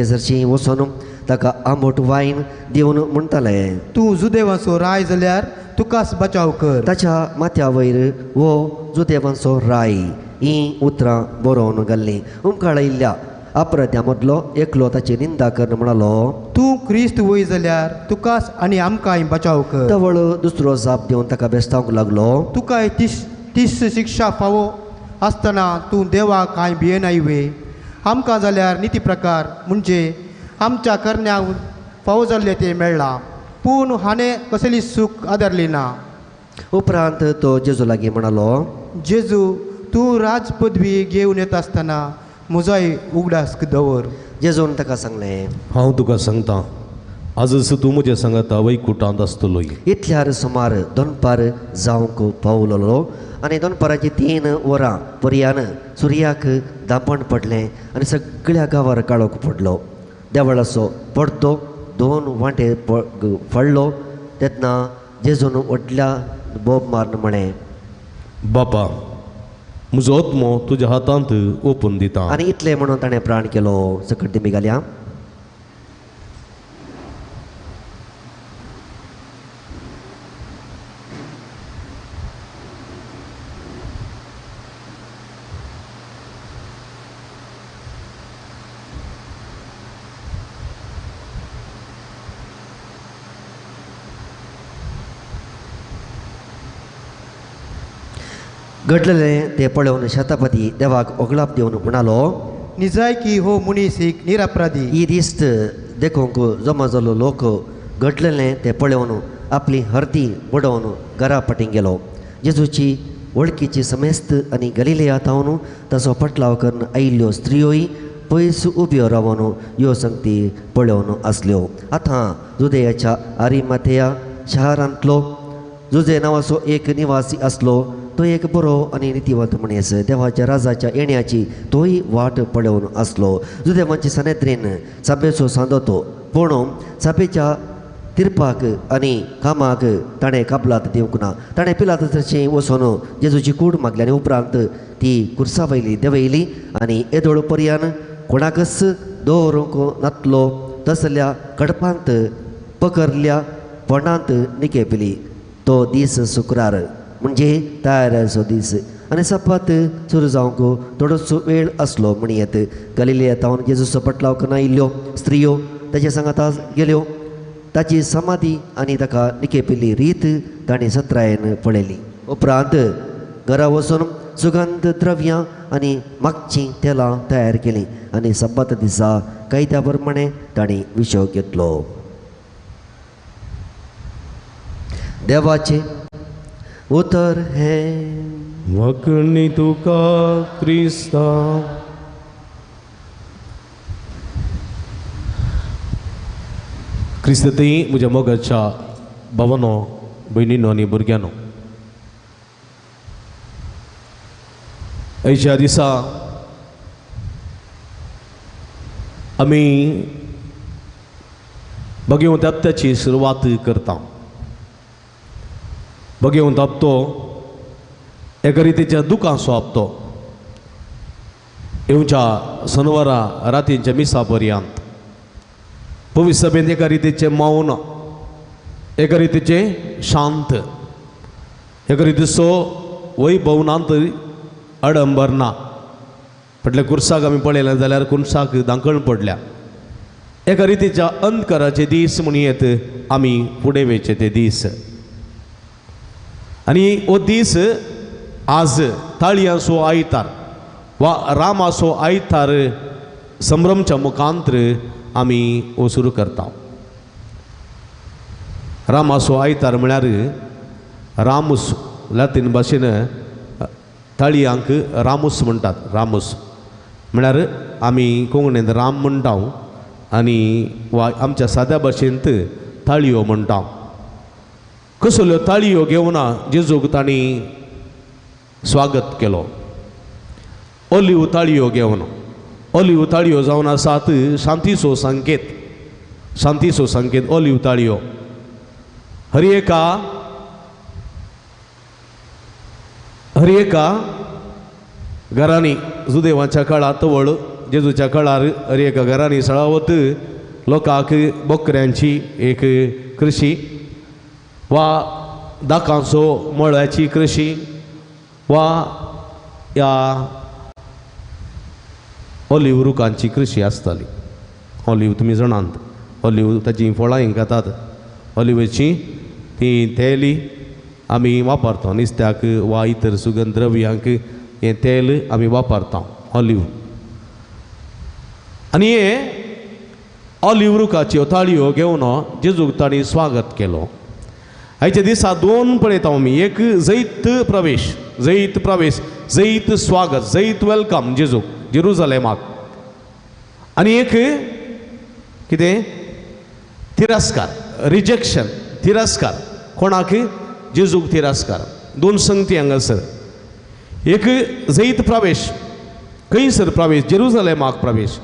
सरशी वचून ताका आंबट वायन दिवन म्हणटाले, तूं जुदेवाचो राय जाल्यार तुकाच बचाव कर. ताच्या माथ्या वयर वो जुदेवांचो राय ही उतरां बरोवन घाल्ली. उमकाळ येयल्ल्या अपराध्या मदलो एकलो ताची निंदा करून म्हणालो, तूं क्रिस्त वय जाल्यार तुकाच आनी आमकांय बचाव कर. तवळ दुसरो जाप दिवन ताका बेस्तावंक लागलो, तुकाय तीस शिक्षा फावो आसतना तूं देवाक कांय भियेनाय वे. आमकां जाल्यार निती प्रकार म्हणजे आमच्या करण्याक फावो जाल्ले ते मेळ्ळा, पूण हाणें कसली सूख आदारली ना. उपरांत तो जेजू लागीं म्हणालो, जेजू तूं राज पदवी घेवन येता आसतना म्हजोय उगडास दवर. जेजून ताका सांगलें, हांव तुका सांगता आजच तूं म्हज्या सांगाता वैकुंठांत आसतलोय. इतल्यार सुमार दनपार जावंक पावलोलो आनी दनपाराची 3 वरां पर्यान सुर्याक धांपण पडलें आनी सगळ्या गांवार काळोख पडलो. देवळाचो पडतो 2 वांटे फळ्ळो तेन्ना जेजून व्हडल्या बोब मारून म्हणें, बापा म्हजो आत्मो तुज्या हातांत ओपून दिता. आनी इतलें म्हणून ताणें प्राण केलो. सकट दिमी घालया. घडलेलें ते पळोवन शतापती देवाक ओगलाप दिवन म्हणालो, निजाय की हो मनीस एक निरपराधी. ही दिस्त देखूंक जमा जालो लोक घडलेलें ते पळोवन आपली हर्ती बुडोवन घरा पटीन गेलो. जेजूची वळखीची समेस्त आनी गलिलेयांतावन ताचो पटलाव करून आयिल्ल्यो स्त्रियोय पयस उब्यो रावन ह्यो संगती पळोवन आसल्यो. आतां जुदेयाच्या आरिमाथेया शारांतलो जुजे नांवाचो एक निवासी आसलो. तो एक बरो आनी नितीवंत मनीस देवाच्या राजाच्या येण्याची तोय वाट पळोवन आसलो. जुदेवांची सनेद्रीन सभेचो सांदोतो, पूण सभेच्या तिरपाक आनी कामाक ताणें काबलात दिवंक ना. ताणें पिलाताचें वचून जेजूची कूड मागली आनी उपरांत ती कुर्सा वयली देंवयली आनी येदोळ पर्यान कोणाकच दवरूंक नातलो तसल्या कडपांत पकरल्या पोंडांत निकेपिली. तो दीस शुक्रार म्हणजे तायराचो दीस आनी सपात सुरू जावंक थोडोसो वेळ आसलो म्हणयत गलिलेयांतावन जेजूचो पटलाव करून आयिल्ल्यो स्त्रियो ताच्या सांगाता गेल्यो. ताची समाधी आनी ताका निकेपिल्ली रीत ताणें सत्रायेन पळयली. उपरांत घरा वचून सुगंध द्रव्यां आनी मागचीं तेलां तयार केलीं आनी सब्बात दिसा कायद्या प्रमाणे ताणें विशो घेतलो. देवाचे उतर हें वखणी तुका क्रिस्ता. क्रिस्तती म्हज्या मोगाच्या भावांनो भयणींनो आनी भुरग्यांनो, अयच्या दिसा आमी भगवंत हप्त्याची सुरवात करता. भगवंत हप्तो एका रितीच्या दुखांचो हप्तो. येवच्या शनवारा रातींच्या मिसा पर्यंत पवित्र सभेन एका रितीचे मौन, एका रितीचे शांत, एका रितीचो वैभवनांत अडंबर ना. फाटल्या कुर्साक आमी पळयलें जाल्यार कुर्साक दांकण पडल्या. एका रितीच्या अंतकाराचे दीस म्हणयत आमी फुडें वयचे ते दीस. आनी हो दीस आज ताळयांचो आयतार वा रामाचो आयतार संभ्रमच्या मुखांतर आमी हो सुरू करता. रामाचो आयतार म्हळ्यार रामूस, लातीन भाशेन ताळयांक रामूस म्हणटात. रामूस म्हळ्यार आमी कोंकणींत राम म्हणटा आनी वा आमच्या साद्या भाशेंत ताळयो म्हणटा. कसल्यो ताळयो घेवन जेजूक तांणी स्वागत केलो. ऑलिव्ह ताळयो घेवन. ऑलिव्ह ताळयो जावन आसात शांतीचो संकेत. शांतीचो संकेत ऑलिव्ह ताळयो. हर एका घरांनी जुदेवाच्या काळात व्हड जेजूच्या काळार हर एका घरांनी सळावत लोकांक बोकऱ्यांची एक कृषी वा दाकांचो मळ्याची कृषी वा या ऑलिव्ह रुखांची कृषी आसताली. ऑलिव्ह तुमी जाणात, ऑलिव्ह ताची फळां हिंग खातात. ऑलिव्हची ती तेली आमी वापरता नुस्त्याक वा इतर सुगंध द्रव्यांक हें तेल आमी वापरता ऑलिव्ह. आनी हे ऑलिव्ह रुखाच्यो ताळयो घेवन जेजूक तांणी स्वागत केलो. आयच्या दिसा दोन पळयता आमी. एक जैत प्रवेश, जैत प्रवेश, जैत स्वागत, जैत वेलकम जेजूक जेरुसलेमाक. आनी एक कितें तिरस्कार, रिजेक्शन, तिरस्कार. कोणाक? जेजूक तिरस्कार. दोन संगती हांगासर. एक जैत प्रवेश, खंयसर प्रवेश? जेरुसलेमाक प्रवेश.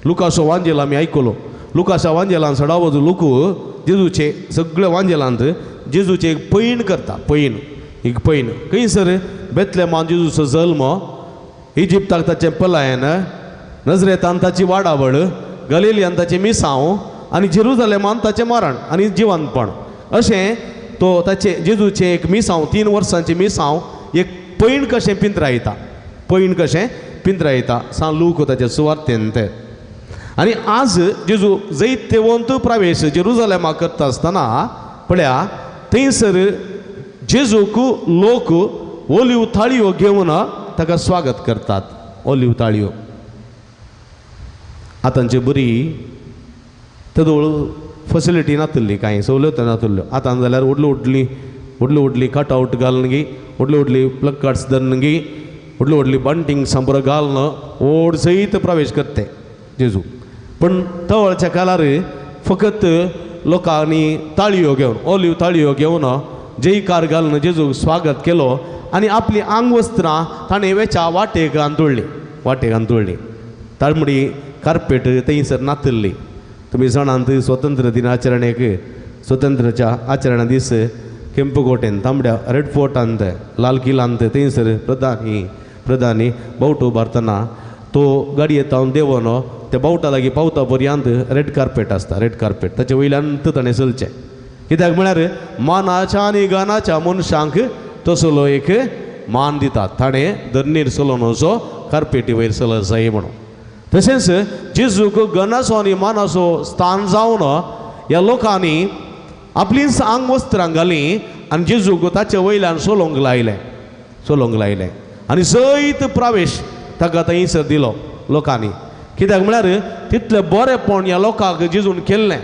लुकाचो वांजेल आमी आयकलो. लुकाच्या वांजेलांत सडावज लोक जेजूचे सगळे वांजेलांत जेजूचे एक पैण करता. पैण, एक पैण खंयसर? बेतलेमान जेजूचो जल्म, इजिप्ताक ताचें पलायन, नजरेतान ताची वाडावड, गलिलियान ताचें मिसांव आनी जेरुसलेमान ताचें मरण आनी जिवंतपण. अशें तो ताचे जेजूचें एक मिसांव, 3 वर्सांचें मिसांव एक पैण कशें पिंजरायता. पैण कशें पिंजरायता सांग लूक ताच्या सुवार्थेन ते. आनी आज जेजू जैत्यवंत प्रवेश जेरुसलेमाक करता आसतना पळया थंयसर जेजूक लोक ऑलिव्ह ताळयो घेवन ताका स्वागत करतात. ऑलिव्ह ताळयो आतांची बरी तदोळ फॅसिलिटी नातल्ली, कांय सवलत नातल्यो. आतां जाल्यार व्हडली कटआउट घालून गी, व्हडली प्लग कार्ड्स धरून गी, व्हडली बंटींग संपर घालून व्हड जैत प्रवेश करते जेजू. पण तवळच्या काळार फकत लोकांनी ताळयो घेवन, ऑलिव्ह ताळयो घेवन जयकार घालून जेजूक स्वागत केलो आनी आपली आंगवस्त्रां ताणें वेच्या वाटेक अंतुळ्ळी. ताळमडी कार्पेट थंयसर नातल्ली. तुमी जाणात स्वतंत्र दिनाचरणेक, स्वतंत्रच्या आचरणा दीस केंपकोटेन तांबड्या रेड फोर्टांत, लाल किल्लांत थंयसर प्रधानी बावटो भरतना तो गाडयेतावन देंवन त्या बावटा लागीं पावता पर्यंत रेड कार्पेट आसता. रेड कार्पेट ताचे वयल्यान ताणें चलचें. कित्याक म्हळ्यार मानाच्या आनी गानाच्या मनशांक तसलो एक मान दितात. ताणें धरणीर चलोन वचो कार्पेटी वयर चलत जाय म्हणून. तशेंच जेजूक गनाचो आनी मानाचो स्थान जावन ह्या लोकांनी आपलींच आंगवस्त्रां घालीं आनी जेजूक ताचे वयल्यान चलोवंक लायलें आनी जैत प्रवेश ताका थंयसर दिलो लोकांनी. कित्याक म्हळ्यार तितलें बरेंपण ह्या लोकांक जेजून केल्लें.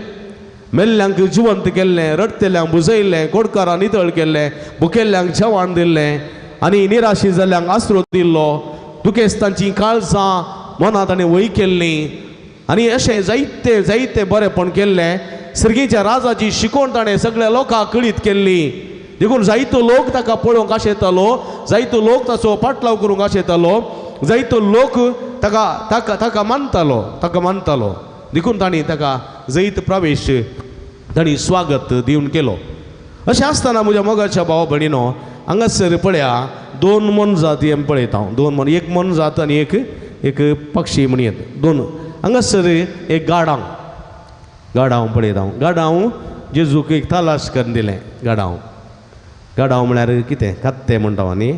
मेल्ल्यांक जिवंत केल्लें, रडतेल्यांक बुजयल्लें, कोडकारां नितळ केल्लें, भुकेल्ल्यांक जेवण दिल्लें आनी निराशी जाल्ल्यांक आसरो दिल्लो, दुखेस्तांचीं काळजां मनां ताणें वय केल्लीं आनी अशें जायते बरेंपण केल्लें. सर्गेच्या राजाची शिकोवण ताणें सगळ्या लोकांक कळीत केल्ली. देखून जायतो लोक ताका पळोवंक आशेतालो, जायतो लोक ताचो पाटलाव करूंक आशेतालो, जायतो लोक ताका मानतालो. देखून तांणी ताका जैत प्रवेश तांणी स्वागत दिवन केलो. अशें आसतना म्हज्या मोगाच्या भाव भयणीनो हांगासर पळया 2 मनजाती आमी पळयता. 2 मन, एक मनजात आनी एक पक्षी म्हणयत. 2 हांगासर एक गाडाव पळयता. गाडाव जेजूक एक तालाश करून दिलें. गाडाव म्हळ्यार कितें? कत्ते म्हणटा आनी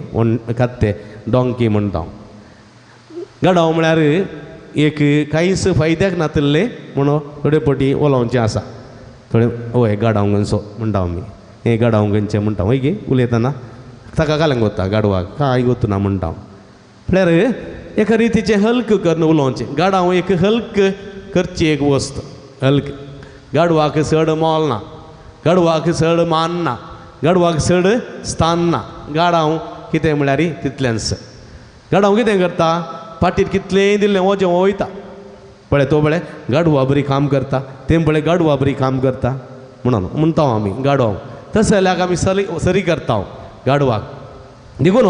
कत्ते डॉंकी म्हणटा. गाडाव म्हळ्यार एक कांयच फायद्याक नातल्लें म्हणून थोडे फावटी उलोवचें आसा. थोडे हय गाडावंगनचो म्हणटा आमी. हें गाडावंगनचें म्हणटा हय गे उलयतना ताका घालूंक वता गाडवाक, कांय गोतूना म्हणटा. म्हळ्यार एका रितीचें हल्क करून उलोवचें. गाडाव एक हल्क करची एक वस्त. हल्क. गाडवाक चड मोल ना, गाडवाक चड मान ना, गाडवाक चड स्थान ना. गाडाव कितें म्हळ्यार तितलेंच. गाडाव कितें करता? पाटीर कितलेंय दिल्लें वजें वयता. पळय तो पळय गाडवा बरी काम करता, तें पळय गाडवा बरी काम करता म्हणून म्हणटा आमी. तसं जाल्यार आमी सरी करता गाडवाक देखून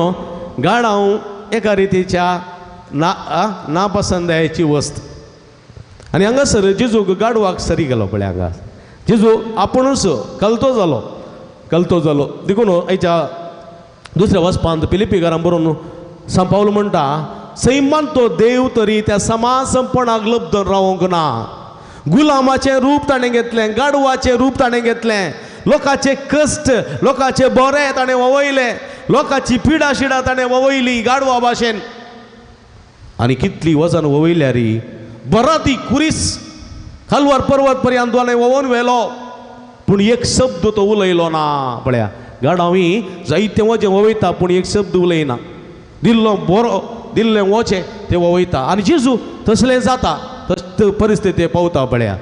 गाडाव एका रितीच्या नापसंदायेची वस्त आनी हांगासर जेजूक गाडवाक सरी गेलो पळय हांगा जेजू आपुणूच कलतो जालो देखून हेच्या दुसऱ्या वचपांत फिलिपिकारां बरोवन सांपावलो म्हणटा सैमान तो देव तरी त्या समासपणाक लब्ध रावूंक ना गुलामाचें रूप ताणें घेतलें गाडवाचें रूप ताणें घेतलें लोकांचे कश्ट लोकांचे बरें ताणें ववयलें लोकांची पिडा शिडा ताणें ववयली गाडवा भाशेन आनी कितली वजन ववयल्या री बरा ती कुरीस खालवार पर्वत पर्यंत ताणें वोवन व्हेलो पूण एक शब्द तो उलयलो ना पळया गाडावी जायते वजें ववयता पूण एक शब्द उलयना दिल्लो बरो दिल्लें वचें तें ववयता आनी जेजू तसलें जाता परिस्थिती पावता पळया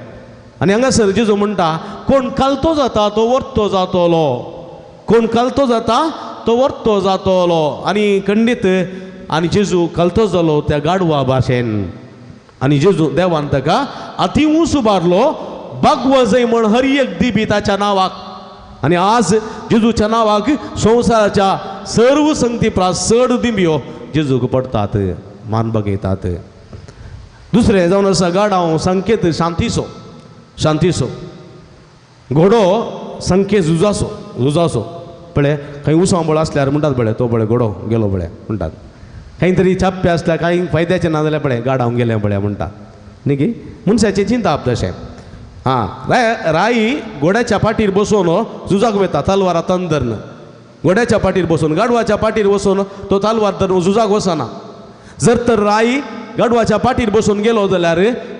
आनी हांगासर जेजू म्हणटा कोण कालतो जाता तो वर्तो जातलो कोण कालतो जाता तो वर्तो जातलो आनी खंडीत आनी जेजू कालतो जालो त्या गाडवा भाशेन आनी जेजू देवान ताका अति उंच उबारलो बागवजय म्हण हर एक दिबी ताच्या नांवाक आनी आज जेजूच्या नांवाक संवसाराच्या सर्व संगती चड दिंब्यो जेजूक पडटात मान बगयतात दुसरें जावन आसा गाडाव संकेत शांतीचो घोडो संकेत झुजाचो पळय खंय उसळंबळ आसल्यार म्हणटात पळय तो पळय घोडो गेलो पळय म्हणटात खंय तरी चाप्पे आसल्यार कांय फायद्याचें ना जाल्यार पळय गाडाव गेलें पळय म्हणटात न्ही की मनशाचें चिंताप तशें राई घोड्याच्या पाठीर बसून झुजाक वता तलवार धरून घोड्याच्या पाठीर बसून गाडवाच्या पाठीर बसून तो तलवार धरून झुजाक वचना जर तर राई गाडवाच्या पाठीर बसून गेलो जाल्यार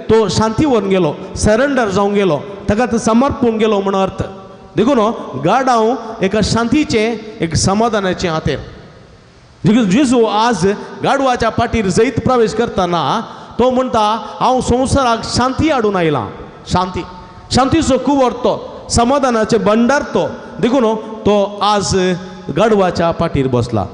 तो शांती व्हरून गेलो सरेंडर जावंक गेलो ताका तो समर्पून गेलो म्हण अर्थ देखून गाडाव एका शांतीचें एक समाधानाचें हातेर जेजू आज गाडवाच्या पाठीर जैत प्रवेश करतना तो म्हणटा हांव संवसाराक शांती हाडून आयलां शांतीचो कुंवर तो समाधानाचे भंडार तो देखून तो आज गाडवाच्या पाठीर बसला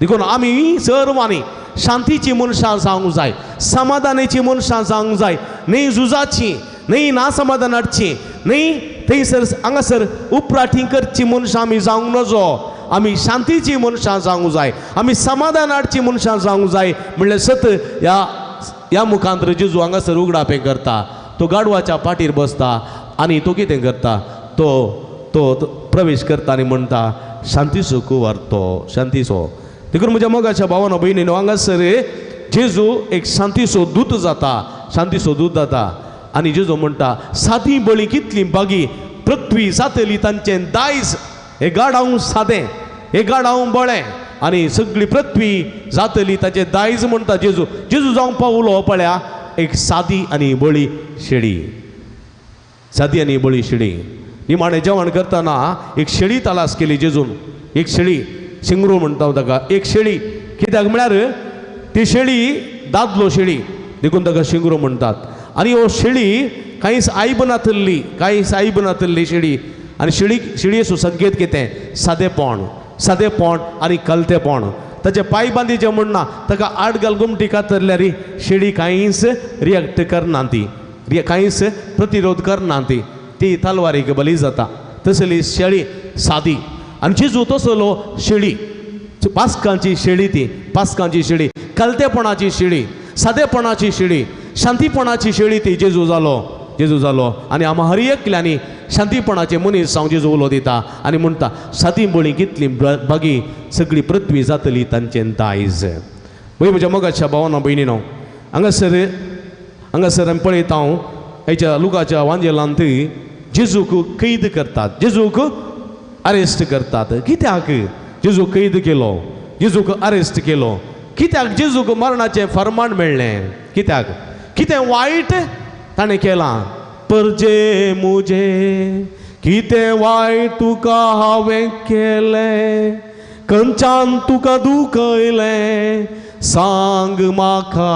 देखून आमी सर्वांनी शांतीची मनशां जावंक जाय समाधानाची मनशां जावंक जाय न्ही झुजाची न्ही नासमाधानाची न्ही थंयसर हांगासर उपराठी करची मनशां आमी जावंक नजो आमी शांतीची मनशां जावंक जाय आमी समाधानाची मनशां जावंक जाय म्हणल्यार सत ह्या मुखांतर जेजू हांगासर उगडापें करता तो गाडवाच्या पाठीर बसता आनी तो कितें करता तो प्रवेश करता आनी म्हणटा शांतीचो कुंवर तो शांतीचो देखून म्हज्या मोगाच्या भावानो भयणीनो हांगासर जेजू एक शांतीचो दूत जाता आनी जेजू म्हणटा सादी बळी कितली बागी पृथ्वी जातली तांचें दायज हे गाडाव सादें हे गाडाव बळें आनी सगळी पृथ्वी जातली ताचें दायज म्हणटा जेजू जावंक पावलो पळया एक सादी आनी बळी शेळी निमाणें जेवण करतना एक शेळी तलास केली जेजून एक शेळी शिंगरू म्हणटा ताका एक शेळी कित्याक म्हळ्यार ती शेळी दादलो शेळी देखून ताका शिंगरू म्हणटात आनी हो शेळी कांयच आयब नातल्ली शेळी आनी शेळयेचो संकेत कितें सादेपण आनी कलतेपण ताचे पांय बांदीचे म्हणना ताका आड घाल गुमटी कातरल्यार शेळी कांयच रिएक्ट करना ती कांयच प्रतिरोध करना ती तलवारीक बली जाता तसली शेळी सादी आनी जेजू तसलो शेळी पास्कांची शेळी कलतेपणाची शेळी सादेपणाची शेळी शांतीपणाची शेळी ती जेजू जालो आनी आम्हा हर एकल्यांनी शांतीपणाचे मनीस हांव जेजू उलो दिता आनी म्हणटा सादी बळी कितली बागी सगळी पृथ्वी जातली तांचें दायज म्हज्या मोगाच्या भावानो भयणीनो हांगासर आमी पळयता हांव हेच्या लुकाच्या वांजेलांत जेजूक कैद करतात जेजूक अरेस्ट करतात कित्याक जेजू कैद केलो जेजूक अरेस्ट केलो कित्याक जेजूक मरणाचें फर्माण मेळ्ळें कित्याक कितें वायट ताणें केलां परजे मुजे कितें वायट तुका हांवें केलें खंयच्यान तुका दुखयलें सांग म्हाका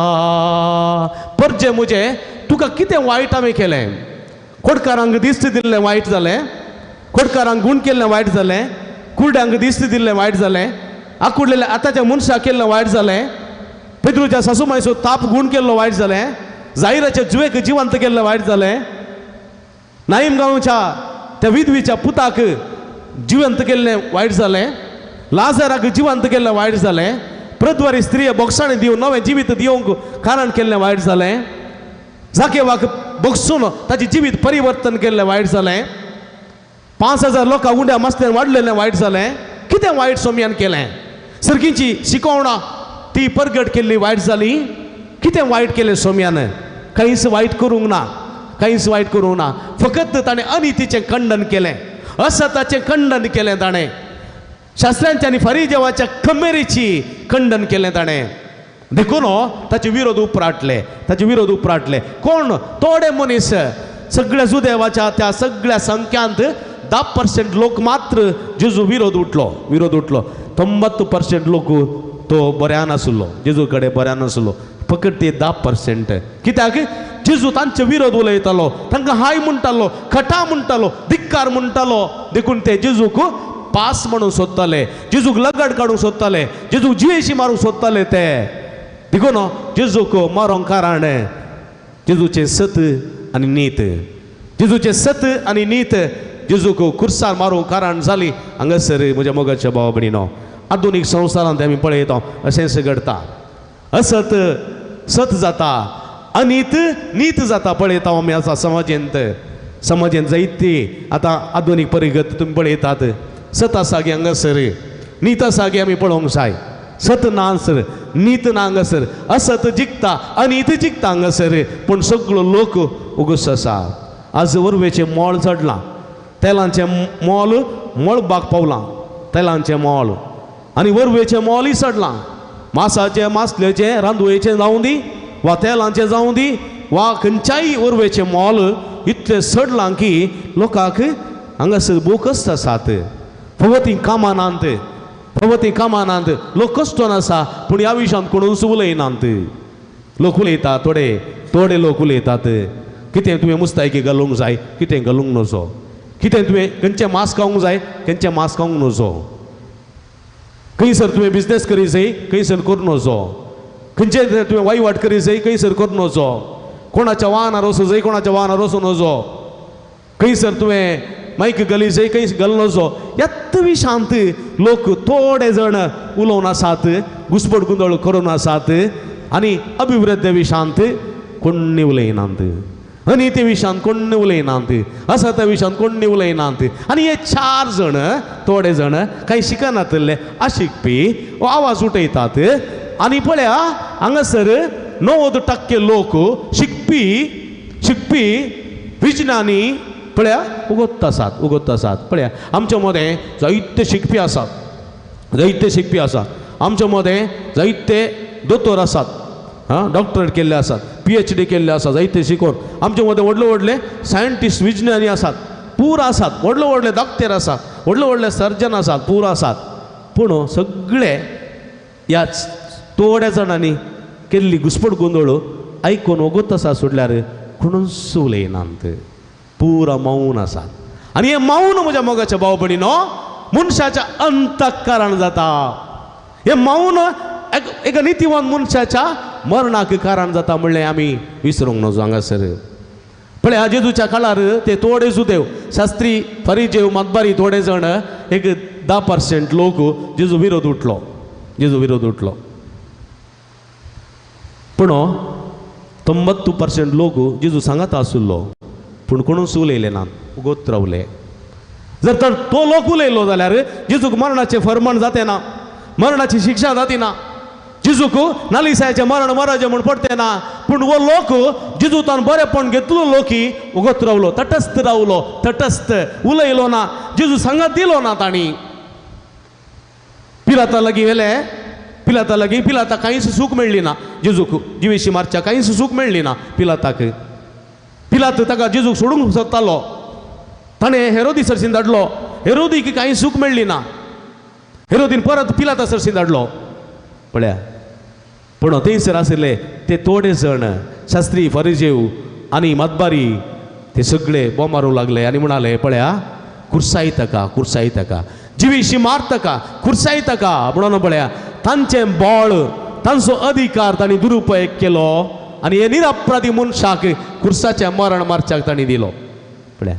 परजे मुजे तुका कितें वायट हांवें केलें खोडकारांक दिश्ट दिल्लें वायट जालें खोडकारांक गूण केल्लें वायट जालें कुर्ड्यांक दिश्ट दिल्लें वायट जालें आकुडलेल्या आतांच्या मनशाक केल्लें वायट जालें पेद्रूच्या सासूमायचो ताप गूण केल्लो वायट जालें जायराच्या जुवेक जिवंत केल्लें वायट जालें नाईम गांवच्या त्या विधवीच्या पुताक जिवंत केल्लें वायट जालें, लाजाराक जिवंत केल्लें वायट जालें, प्रद्वारी स्त्रीय बोगसाणी दिवन नवें जिवीत दिवंक कारण केल्लें वायट जालें, जाकेवाक बोगसून ताचें जिवीत परिवर्तन केल्लें वायट जालें, 5000 लोकां उंड्या मस्त्यान वाडलेलें वायट जालें. कितें वायट सोम्यान केलें? सर्गीची शिकोवणां ती परगट केल्ली वायट जाली. कितें वायट केलें सोम्यान? कांयच वायट करूंक ना, कांयच वायट करूंक ना. फकत ताणें अनितीचें खंडन केलें, असताचें खंडन केलें ताणें. शास्त्रांच्या आनी फरिजेवाच्या कमेरेची खंडन केलें ताणें. देखून ताचे विरोध उपराटले, ताचे विरोध उपराटले. कोण? थोडे मनीस. सगळ्या जुदेवाच्या त्या सगळ्या संख्यांत 10% लोक मात्र जेजू विरोध उठलो, विरोध उठलो. 90% लोक तो बऱ्यान आसलो, जेजू कडेन बऱ्यान आसलो. फकत ते 10%. कित्याक? जेजू तांचे विरोध उलयतालो, तांकां हाय म्हणटालो, खटा म्हणटालो, धिक्कार म्हणटालो. देखून ते जेजूक पास म्हणून सोदताले, जेजूक लगड काडूंक सोदताले, जेजूक जिवेशी मारूंक सोदताले ते. देखून जेजूक मारूंक कारण जेजूचे सत आनी नीत, जेजूचे सत आनी नीत जेजूक कुर्सार मारूंक कारण जाली. हांगासर म्हज्या मोगाच्या भावा भयणीनो, आधुनीक संवसारांत आमी पळयता अशेंच घडटा. असत सत जाता, अनीत नीत जाता पळयता आमी आसा समाजेंत. समाजेंत जायती आतां आधुनीक परिगत तुमी पळयतात. सत आसा गे हांगासर, नीत आसा गे आमी पळोवंक जाय. सत ना हांगासर, नीत ना हांगासर. असत जिखता, अनीत जिखता हांगासर. पूण सगळो लोक उगूस आसा. आज वरवेचें मोल चडलां, तेलांचें मोल मळबाक पावलां, तेलांचें मोल. आनी वरवेचें मोलय चडलां. मासाचें, मासलेचें, रांदवेचें जावं दी वा तेलांचें जावं दी वा खंयच्याय वरवेचें मोल इतलें चडलां की लोकांक हांगासर बोकस्त आसात. फवती कामानांत, फवती कामानांत लोक कश्टोन आसा. पूण ह्या विशयांत कोणूच उलयनात. लोक उलयतात, थोडे लोक उलयतात. कितें तुवें मुस्तायकी घालूंक जाय, कितें घालूंक नजो. कितें तुवें खंयचें मास खावंक जाय, खंयचें मास खावंक नजो. खंयसर तुवें बिजनेस करी जाय, खंयसर करूं नजो. खंयचें तुवें वहिवाट करी जाय, खंयसर करूं नजो. कोणाच्या वाहनार वचूं जाय, कोणाच्या वाहनार वचूं नजो. खंयसर तुवें मायक घाली जाय, खंय घाल नजो. ह्यात विशांत लोक थोडे जाण उलोवन आसात, घुसपट गुंदळ करून आसात. आनी अभिवृद्धी विशांत कोण्णी उलयनात. अनिते विशांत कोण्णी उलयनात. असत विशांत कोण्णी उलयनात. आनी हे 4 जण, थोडे जण कांय शिकनातले अशिकपी आवाज उठयतात. आनी पळया हांगासर 90% लोक शिकपी विज्ञानी पळया उगोत आसात, उगोत आसात. पळया आमच्या मदें जायते शिकपी आसात, जायते शिकपी आसात. आमच्या मदें जायते दोतोर आसात, डॉक्टरेट केल्ले आसात, PhD केल्ले आसात, जायते शिकोवन. आमचे मदें व्हडले सायंटिस्ट विज्ञानी आसात, पूर आसात. व्हडले डॉक्टर आसात, व्हडले सर्जन आसात, पूर आसात. पूण सगळे ह्या थोड्या जाणांनी केल्ली घुसपट गोंदळ आयकून वगत आसा सोडल्यार कोणूच उलयनात. पुरा मौन आसात. आनी हे मौन म्हज्या मोगाच्या भाव भयणीनो मनशाच्या अंताक कारण जाता. हे मौन एका नितीवान मनशाच्या मरणाक कारण जाता म्हणलें आमी विसरूंक नजो. हांगासर पळय जेजूच्या काळार ते थोडे जुदेव, शास्त्री, फरिजेव, मतबारी थोडे जाण, एक 10% लोक जेजू विरोध उठलो, जेजू विरोध उठलो. पूण 90% लोक जेजू सांगात आसलो पूण कोणूच उलयले ना, उगोत रावले. जर तर तो लोक उलयलो जाल्यार जेजूक मरणाचें फर्मण जाते ना, मरणाची शिक्षा जाती ना. जेजूक नालिसायाचें मरण मराचें म्हूण पडते ना. पूण वो लोक जेजूतान बरेपण घेतलो लोकी उगोत रावलो, तटस्थ रावलो, तटस्थ उलयलो ना. जेजू सांगात दिलो ना तांणी. पिलाता लागीं गेले, पिलाता लागीं पिलाताक कांयच सूख मेळ्ळी ना. जेजूक जिवेशी मारच्या कांयच सूख मेळ्ळी ना पिलाताक. पिलात ताका जेजूक सोडूंक सोदतालो. ताणें हेरोदी सरशीन धाडलो. हेरोदीक कांय सूख मेळ्ळी ना. हेरोदीन परत पिलाता सरशीन धाडलो. पळया पूण थंयसर आशिल्ले ते थोडे जाण शास्त्री, फरिजेव आनी मतबारी ते सगळे बोमारूंक लागले आनी म्हणाले पळया कुर्साय ताका, कुर्साय ताका, जिवीशी मार ताका, कुर्साय ताका म्हणून पळया तांचें बळ, तांचो अधिकार तांणी दुरुपयोग केलो आनी हे निरपराधी मनशाक कुर्साचें मरण मारच्याक तांणी दिलो. पळया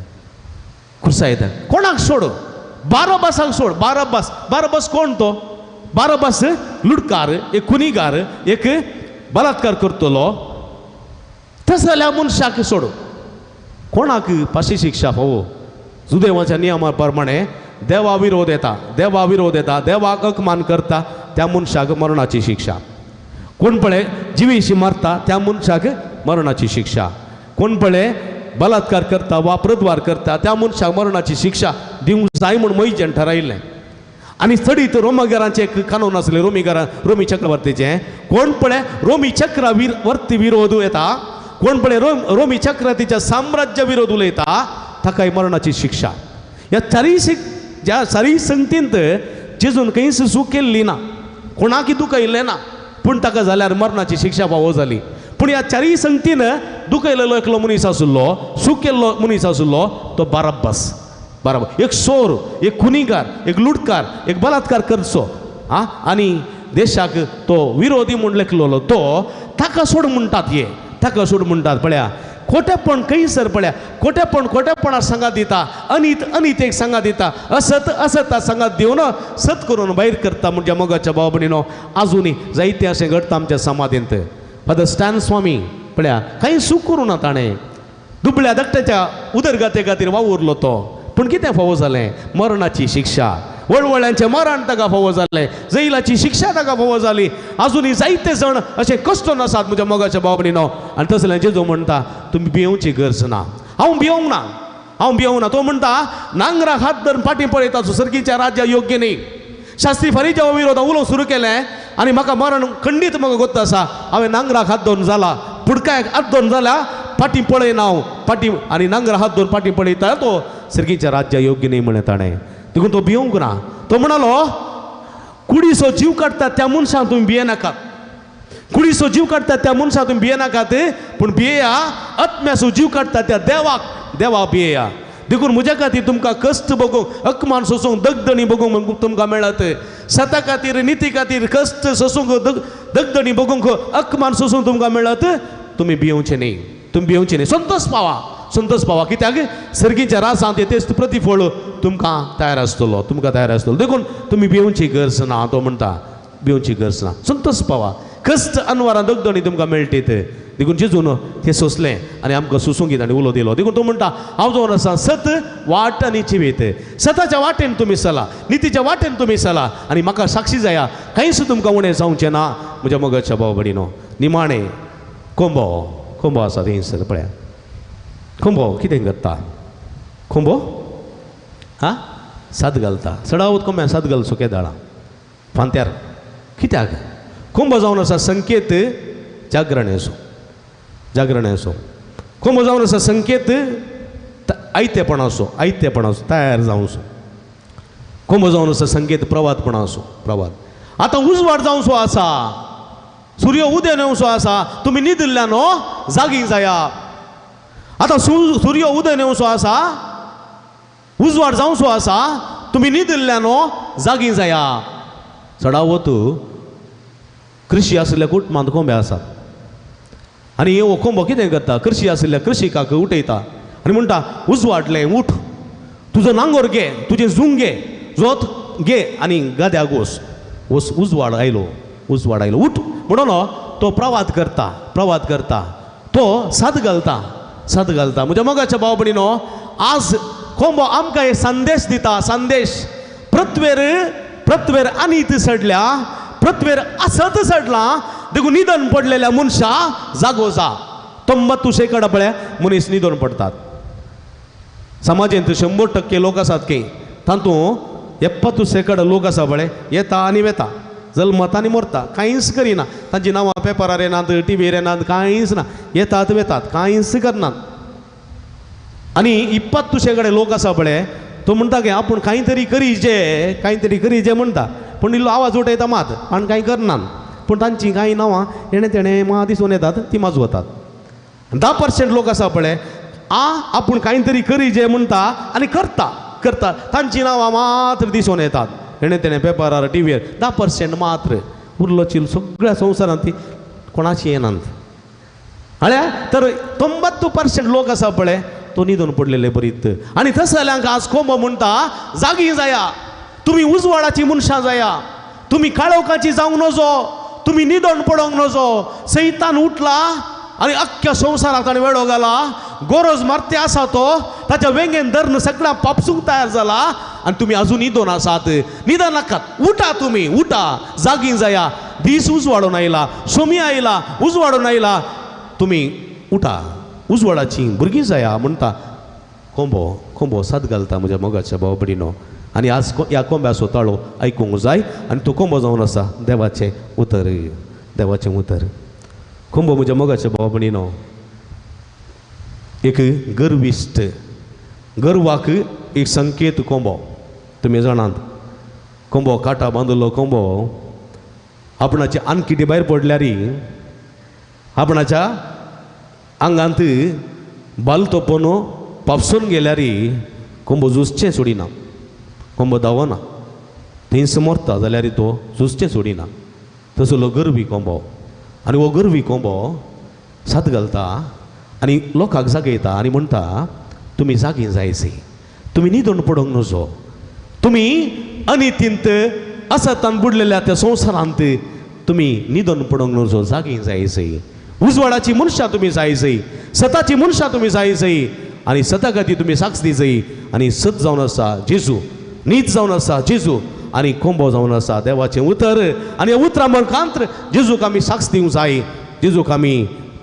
कुर्साय ताका. कोणाक सोड? बारब्बासाक सोड. बारब्बास कोण तो? बारब्बास लुडकार, एक खुनीगार, एक बलात्कार करतलो. तसं जाल्यार मनशाक सोड. कोणाक फाशी शिक्षा फावो? सुदैवाच्या नियमा प्रमाणे देवा विरोध येता, देवाक अपमान करता त्या मनशाक मरणाची शिक्षा. कोण पळय जिवीशी मारता त्या मनशाक मरणाची शिक्षा. कोण पळय बलात्कार करता वा प्रद्वार करता त्या मनशाक मरणाची शिक्षा दिवंक जाय म्हूण मैजेन थारायिल्लें. आनी थडीत रोमागारांचें एक कानून आसलें, रोमी चक्रवर्तीचें. कोण पळय रोमी चक्रवर्ती विरोध येता, कोण पळय रोमी चक्रवर्तीच्या साम्राज्य विरोध उलयता ताकाय मरणाची शिक्षा. ह्या चारी संगतींत जेजून खंयच चूक केल्ली ना, कोणाकय दुखयल्लें ना, पूण ताका जाल्यार मरणाची शिक्षा फावो जाली. पूण ह्या चारी संगतीन दुखयलेलो एकलो मनीस आशिल्लो, चूक केल्लो मनीस आशिल्लो तो बारब्बास. एक सोर, एक खुनीगार, एक लुटकार, एक बलात्कार करचो आनी देशाक तो विरोधी म्हूण लेखलेलो तो ताका सोड म्हणटात. ताका सोड म्हणटात. पळया खोटेपण खंयसर पळया खोटेपणा सांगात दिता, अनितेक सांगात दिता, असत सांगात दिवन सत करून भायर करता. म्हणजे मोगाच्या भाव भयणीनो आजुनी जायते अशें घडटा आमच्या समाधींत. फादर स्टॅन स्वामी पळया कांय चूक करूं ना ताणें. दुबळ्या धाकट्याच्या उदरगते खातीर वावुरलो तो, पूण कितें फावो जालें? मरणाची शिक्षा. वळवळ्यांचें मरण ताका फावो जालें, जैलाची शिक्षा ताका फावो जाली. आजुनी जायते जण अशे कश्टून आसात म्हज्या मोगाच्या भाव भयणीनो. आनी तसलें जेजू म्हणटा तुमी भिवची गरज ना. हांव भिवंक ना. तो म्हणटा नांगराक हात धरून फाटीं पळयता सर्गीच्या राज्या योग्य न्ही. शास्त्री फारीच्या विरोधा उलोवंक सुरू केलें आनी म्हाका मरण खंडीत म्हाका गोत्त आसा. हांवें नांगराक हात धरून जाला, पुडकायक हात धरून जाल्या फाटीं पळयना हांव फाटीं, आनी नांगराक हात धरून फाटीं पळयता तो सर्गीच्या राज्या योग्य न्ही म्हणे ताणें. देखून तो भिवंक ना. तो म्हणालो कुडीचो जीव काडटात त्या मनशाक तुमी भियेनाकात. कुडीचो जीव काडटात त्या मनशाक तुमी भियेनाकात, पूण भियेया आत्म्याचो जीव काडटा त्या देवाक भियेया. देखून म्हज्या खातीर तुमकां कश्ट भोगूंक, अकमान सोसूंक, दगदणी भोगूंक तुमकां मेळत. सता खातीर, निती खातीर कश्ट सोसूंक, दगदणी भोगूंक, अकमान सोसूंक तुमकां मेळत. तुमी भियोवचें न्ही. संतोष पावा. कित्याक सर्गीच्या रासांत तेच प्रतिफळ तुमकां तयार आसतलो. देखून तुमी भिवची गरज ना. तो म्हणटा भिवची गरज ना. संतोष पावा. कश्ट अनवरां दगदणी तुमकां मेळटीत. देखून जेजून तें सोंसलें आनी आमकां सुसूंगीत आनी उलो दिलो. देखून तो म्हणटा हांव जावन आसा सत वाट आनी जिवीत. सताच्या वाटेन तुमी चला, नितीच्या वाटेन तुमी चला आनी म्हाका साक्षी जाया. कांयच तुमकां उणें जावचें ना म्हज्या मोगाच्या भाव भयणीनो. निमाणें कोंबो आसा थंयसर पळया. कोंबो कितें करता? कोंबो साद घालता. चडावत कोंब्यान साद घाल सुकें दाळां फांत्यार. कित्याक? कोंबो जावन आसा संकेत जागरणेचो. कोंबो जावन आसा संकेत आयतेपणाचो तयार जावचो. कोंबो जावन आसा संकेत प्रवादपणाचो. आतां उजवाड जावचो आसा, सूर्य उदेन येवचो आसा. तुमी न्हिदिल्ल्यान जागी जाया. आतां सूर्य उदेन येवचो आसा, उजवाड जावचो आसा. तुमी न्हिदिल्ल्यान जागी जाया. चडावत कृशी आशिल्ल्या कुटुंबांत कोंबे आसात आनी हो कोंबो कितें करता? कृशी आशिल्ल्या कृशिकाक उठयता आनी म्हणटा उजवाडलें उठ, तुजो नांगोर घे, तुजें झूंग घे, जोत घे आनी गाद्याक वच. उजवाड आयलो उठ म्हणून तो प्रवाद करता. तो साद घालता. म्हज्या मोगाच्या भाव भयणीनो आज कोंबो आमकां एक संदेश दिता. पृथ्वेर अनित सडल्या, पृथ्वेर असत सडला. देखून निधन पडलेल्या मनशा जागो जा. 93% पळय मनीस निधन पडतात. समाजांत 100% लोक आसात की तातूंत 70% लोक आसा पळय येता आनी वेता, जल्मत आनी मरता, कांयच करिना. तांची नांवां पेपरार येनात, टीव्हीर येनात, कांयच ना. येतात वेतात, कांयच करनात. आनी 20% लोक आसा पळय तो म्हणटा की आपूण कांय करीजे म्हणटा, पूण इल्लो आवाज उठयता मात आनी कांय करनात. पूण तांची कांय नांवां एणे तेणे मा दिसून येतात, ती माजवतात. 10% लोक आसा पळय आपूण कांय तरी करीजे म्हणटा आनी करता. तांची नांवां मात्र दिसून येतात एणे तेणे पेपरार टीव्हीर. 10% मात्र. उरलो चिल सगळ्या संवसारांत ती कोणाची येनात. तर 90% लोक आसा पळय तो निधन पडलेले बरीत आणि थंय जाल्यांक आज कोंबो म्हणटा जागी जाया तुम्ही उजवाडाची मनशां जाया तुम्ही काळोखाची जावंक नजो तुम्ही निधन पडोंक नजो सैतान उठला आणि अख्ख्या संवसाराक ताणें वेळो घाला गरज मारते आसा तो ताच्या वेंगेन धरण सगळ्या पापसूंक तयार जाला आणि तुम्ही अजून निधन आसात निधन नाकात उठा तुम्ही उठा जागी जाया दीस उजवाडून आयला सोमी आयला उजवाडून आयला तुम्ही उठा उजवाडाची भुरगीं जाया म्हणटा कोंबो साद घालता म्हज्या मोगाच्या भाव भयणीनो आणि आज ह्या कोंब्याचो ताळो आयकूंक जाय आणि तो कोंबो जावन आसा देवाचें उतर कोंबो म्हज्या मोगाच्या भाव भयणीनो एक गर्विश्ट गर्वाक एक संकेत कोंबो तुमी जाणात कोंबो काटा बांदलो कोंबो आपणाची आनकिटी भायर पडल्यारी आपणाच्या आंगांत बालतो पोनो पापसून गेल्यारी कोंबो झुजचें सोडिना कोंबो धांवना थंयच मरता जाल्यार तो झुजचें सोडिना तसलो गर्वी कोंबो आनी हो गर्वी कोंबो सात घालता आनी लोकांक जागयता आनी म्हणटा तुमी जागी जायचे तुमी निधन पडोंक नजो तुमी अनितींत असतान बुडलेल्या त्या संवसारांत तुमी निधन पडोंक नजो जागी जायचे उजवाडाची मनशां तुमी जायचे सताची मनशां तुमी जायचे आनी सता खातीर तुमी साक्ष दिजय आनी सत जावन आसा जेजू नीत जावन आसा जेजू आनी कोंबो जावन आसा देवाचें उतर आनी ह्या उतरा मुखांत जेजूक आमी साक्ष दिवंक जाय जेजूक आमी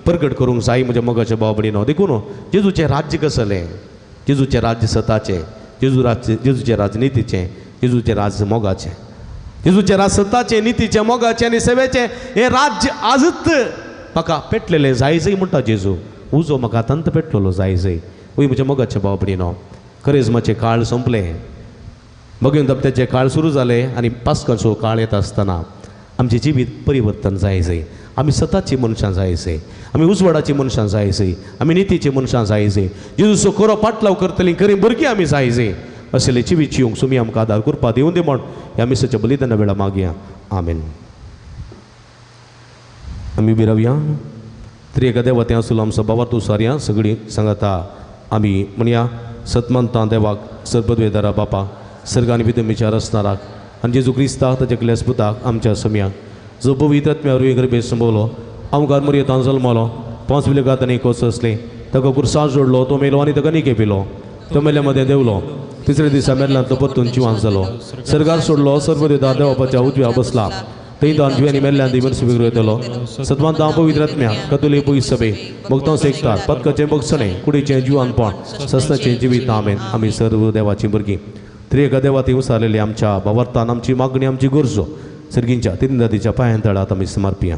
प्रगट करूंक जाय म्हज्या मोगाच्या भाव भयणीनो देखून जेजूचें राज्य कसलें जेजूचें राज्य सताचें जेजूचें राजनितीचें जेजूचें राज्य मोगाचें जेजूचें राज सताचें नितीचें मोगाचें आनी सेवेचें हें राज्य आजच म्हाका पेटलेलें जायजय म्हणटा जेजू उजो म्हाका तंत पेटलेलो जायजय वय म्हज्या मोगाच्या भाव भयणीनो करेजमाचे काळ संपले भगवन दप्त्याचे काळ सुरू जाले आनी पास्काचो काळ येता आसतना आमचें जिवीत परिवर्तन जायचें आमी सताची मनशां जायचे आमी उजवाडाची मनशां जायचे आमी नितीची मनशां जायचे जेजूचो खरो पाटलाव करतलीं खरीं भुरगीं आमी जायचे असले जिवीत जिवंक तुमी आमकां आदार करपा दिवं दी म्हण ह्या मिसाच्या बलिदाना वेळा मागया आमेन आमी उबी रावया तरी एका देवातें आसलो आमचो बाबा तूं सारया सगळीं सांगाता आमी म्हणया सतमंतां देवाक सरपदवेदारा बापा सर्गांनी भितर विचार असणाराक आनी जेजू क्रिस्ताक ताच्या क्लेस्पुताक आमच्या सम्याक जो पवित्र आत्म्या रुय गर्भे संभवलो आमकां मरयेतां जल्मलो 5 विलेगात आनी कोस असले ताका कुर्सार जोडलो तो मेलो आनी ताका न्ही केपिलो तो मेल्या मदें देवलो तिसऱ्या दिसा मेरल्यान तो परतून जिवांत जालो सर्गार सोडलो सर्वदेदार देवापाच्या उजव्या बसला थंय तान जिवांनी मेरल्यान दिवन स्वीकार येतलो सतमंतां पवित्र आत्म्या कतुली पयस सभे भक्तां सेकतात पदकाचें बक्षणें कुडीचें जिवानपण सस्ताचें जिवीत आमेन आमी सर्व देवाचीं भुरगीं तरी एका देवाती उसारलेली आमच्या भावार्थान आमची मागणी आमची गरजो सर्गींच्या तिरंदातीच्या पांयां तळात आमी समर्पिया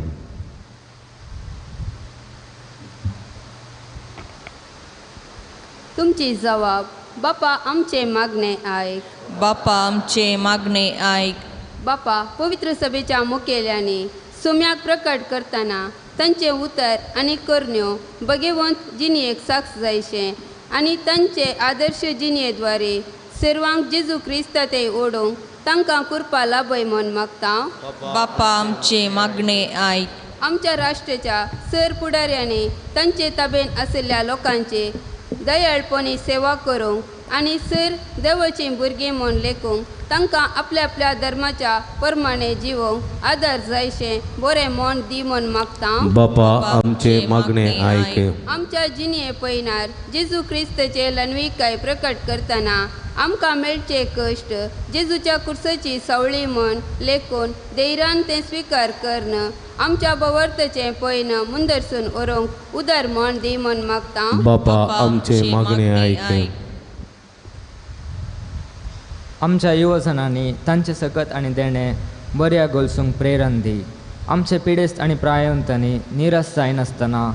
तुमची जबाब बापा आमचे मागणे आयक बापा आमचे मागणे आयक बापा पवित्र सभेच्या मुखेल्यांनी सोम्याक प्रकट करतना तांचे उतर आनी करण्यो भगवंत जिणयेक साक्ष जायचे आनी तांचे आदर्श जिणयेद्वारे सर्वांक जेजू क्रिस्त ते ओडोवंक तांकां कृपा लाभय म्हूण मागता बापा आमचे मागणे आयक आमच्या राष्ट्राच्या सर फुडाऱ्यांनी तांचे ताबेन आशिल्ल्या लोकांचे दयाळपणी सेवा करूंक आनी सर देवाची भुरगीं म्हूण लेखूंक तांकां आपल्या आपल्या धर्माच्या प्रमाणे जिवोवंक आदार जायचे बरें मन दी म्हूण मागता बापा आमचे मागणे आयक आमच्या जिणये पयणार जेजू क्रिस्तचे लनविकाय प्रकट करतना आमकां मेळचे कश्ट जेजूच्या कुर्साची सवळी म्हण लेखून धैर्यान ते स्विकार करण आमच्या भवर्तचे पयन मुंदरसून व्हरूंक उदार म्हण दी म्हण मागता बापा आमचे मागणे आयक आमच्या युवजनांनी तांचे सकत आनी देणे बऱ्या गोलसूंक प्रेरण दी आमचे पिडेस्त आनी प्रायवंतांनी निराश जायनासतना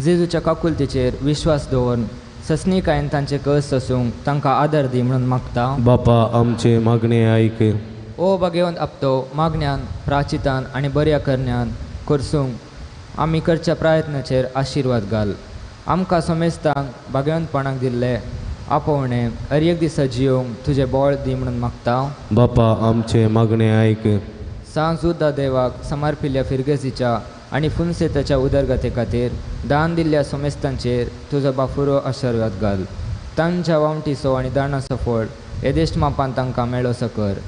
जेजूच्या काकुलतेचेर विश्वास दवरून ससनीकायेन तांचे कस आसूंक तांकां आदर दी म्हणून मागता बापा आमचे मागणे आयक ओ भगवंत आपतो मागण्यान प्राचितान आनी बऱ्या करण्यान करसूंक आमी करच्या प्रयत्नाचेर आशिर्वाद घाल आमकां समेस्तांक भगवंतपणाक दिल्ले आपोवणे हर एक दिसा जियोंक तुजे बोळ दी म्हणून मागता बापा आमचे मागणे आयक सांग सुद्दां देवाक समर्पिल्ल्या फिरगेजीच्या आनी फुनसेताच्या उदरगते खातीर दान दिल्ल्या सोमेस्तांचेर तुजो बाफुरो आशिर्वाद घाल. तांच्या वामटीचो आनी दानाचो फळ येदेश्ट मापान तांकां मेळो सकर.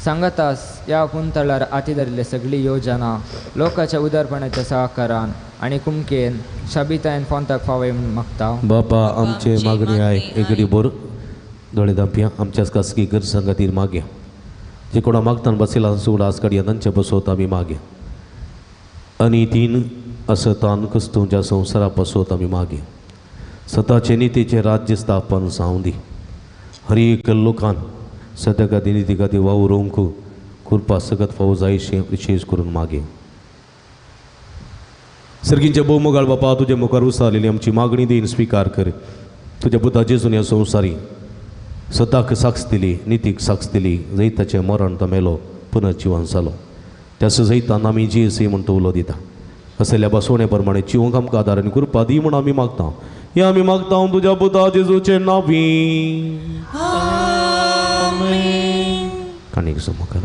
सांगातास ह्या पुंतळार हाती धरिल्ले सगळी योजना लोकांच्या उदारपणाच्या सहकारान आनी कुमकेन शाबितायेन फोंताक फावय म्हूण मागता. बापा आमचे मागणी आय एगडी बोर दोळे दांपया आमच्याच खासगी गरजां खातीर मागया. जे कोणा मागतान बसयला सोड आज काडया तांचे बसोत आमी मागया. आनी तीन असतान क्रिस्तूंच्या संवसारा पासोत आमी मागया. स्वताचे नितीचे राज्य स्थापन जावं दी. हर एक लोकान सद्या खातीर निती खातीर वावरूंक कृपा सगत फावो जायशें विशेश करून मागया. सर्गींचे भोवमोगाळ बापा तुजे मुखार उसारलेली आमची मागणी देन स्विकार कर. तुज्या पुता जेजून ह्या संवसारी सदाक साक्ष दिली, नितीक साक्ष दिली. जैताचें मरण तो मेलो पुनर्जीवन जालो. त्याच जैतान आमी जेस म्हूण तो उलो दिता. असल्या बसवणे प्रमाणे जिवंक आमकां आदार आनी कृपा दी म्हूण आमी मागता. हे आमी मागता तुज्या पुता जेजूचे नांवी. काणीक समोर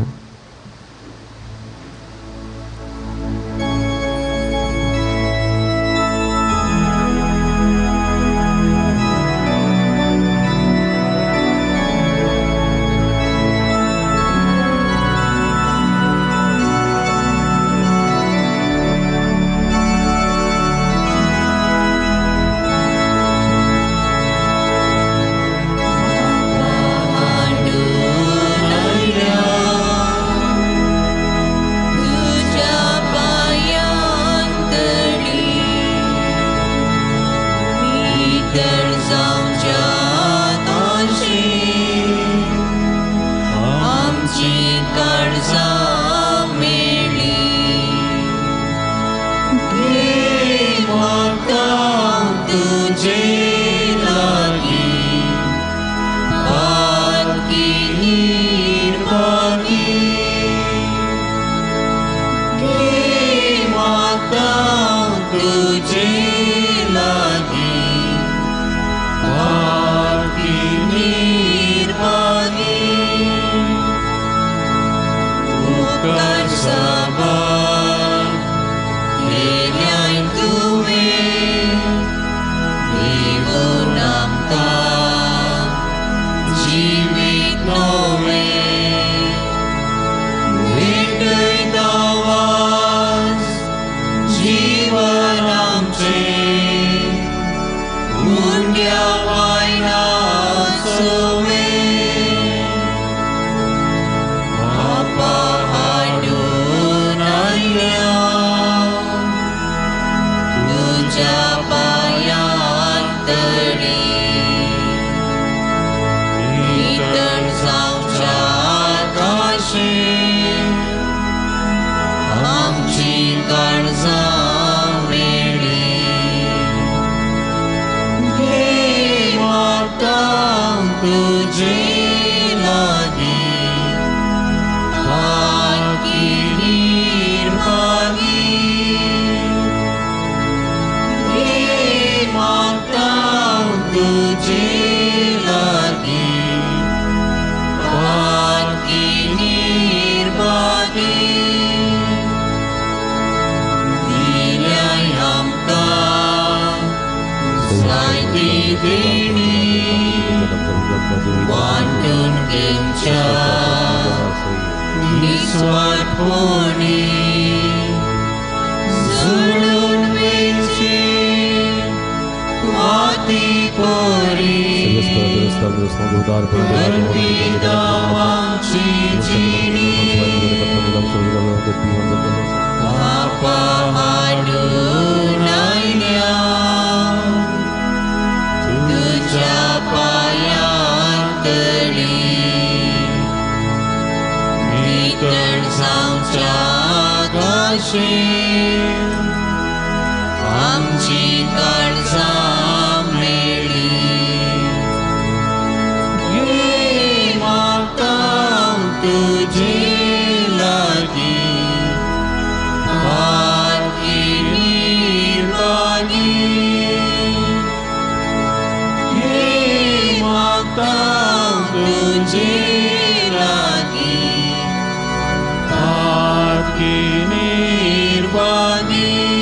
निर्वाणी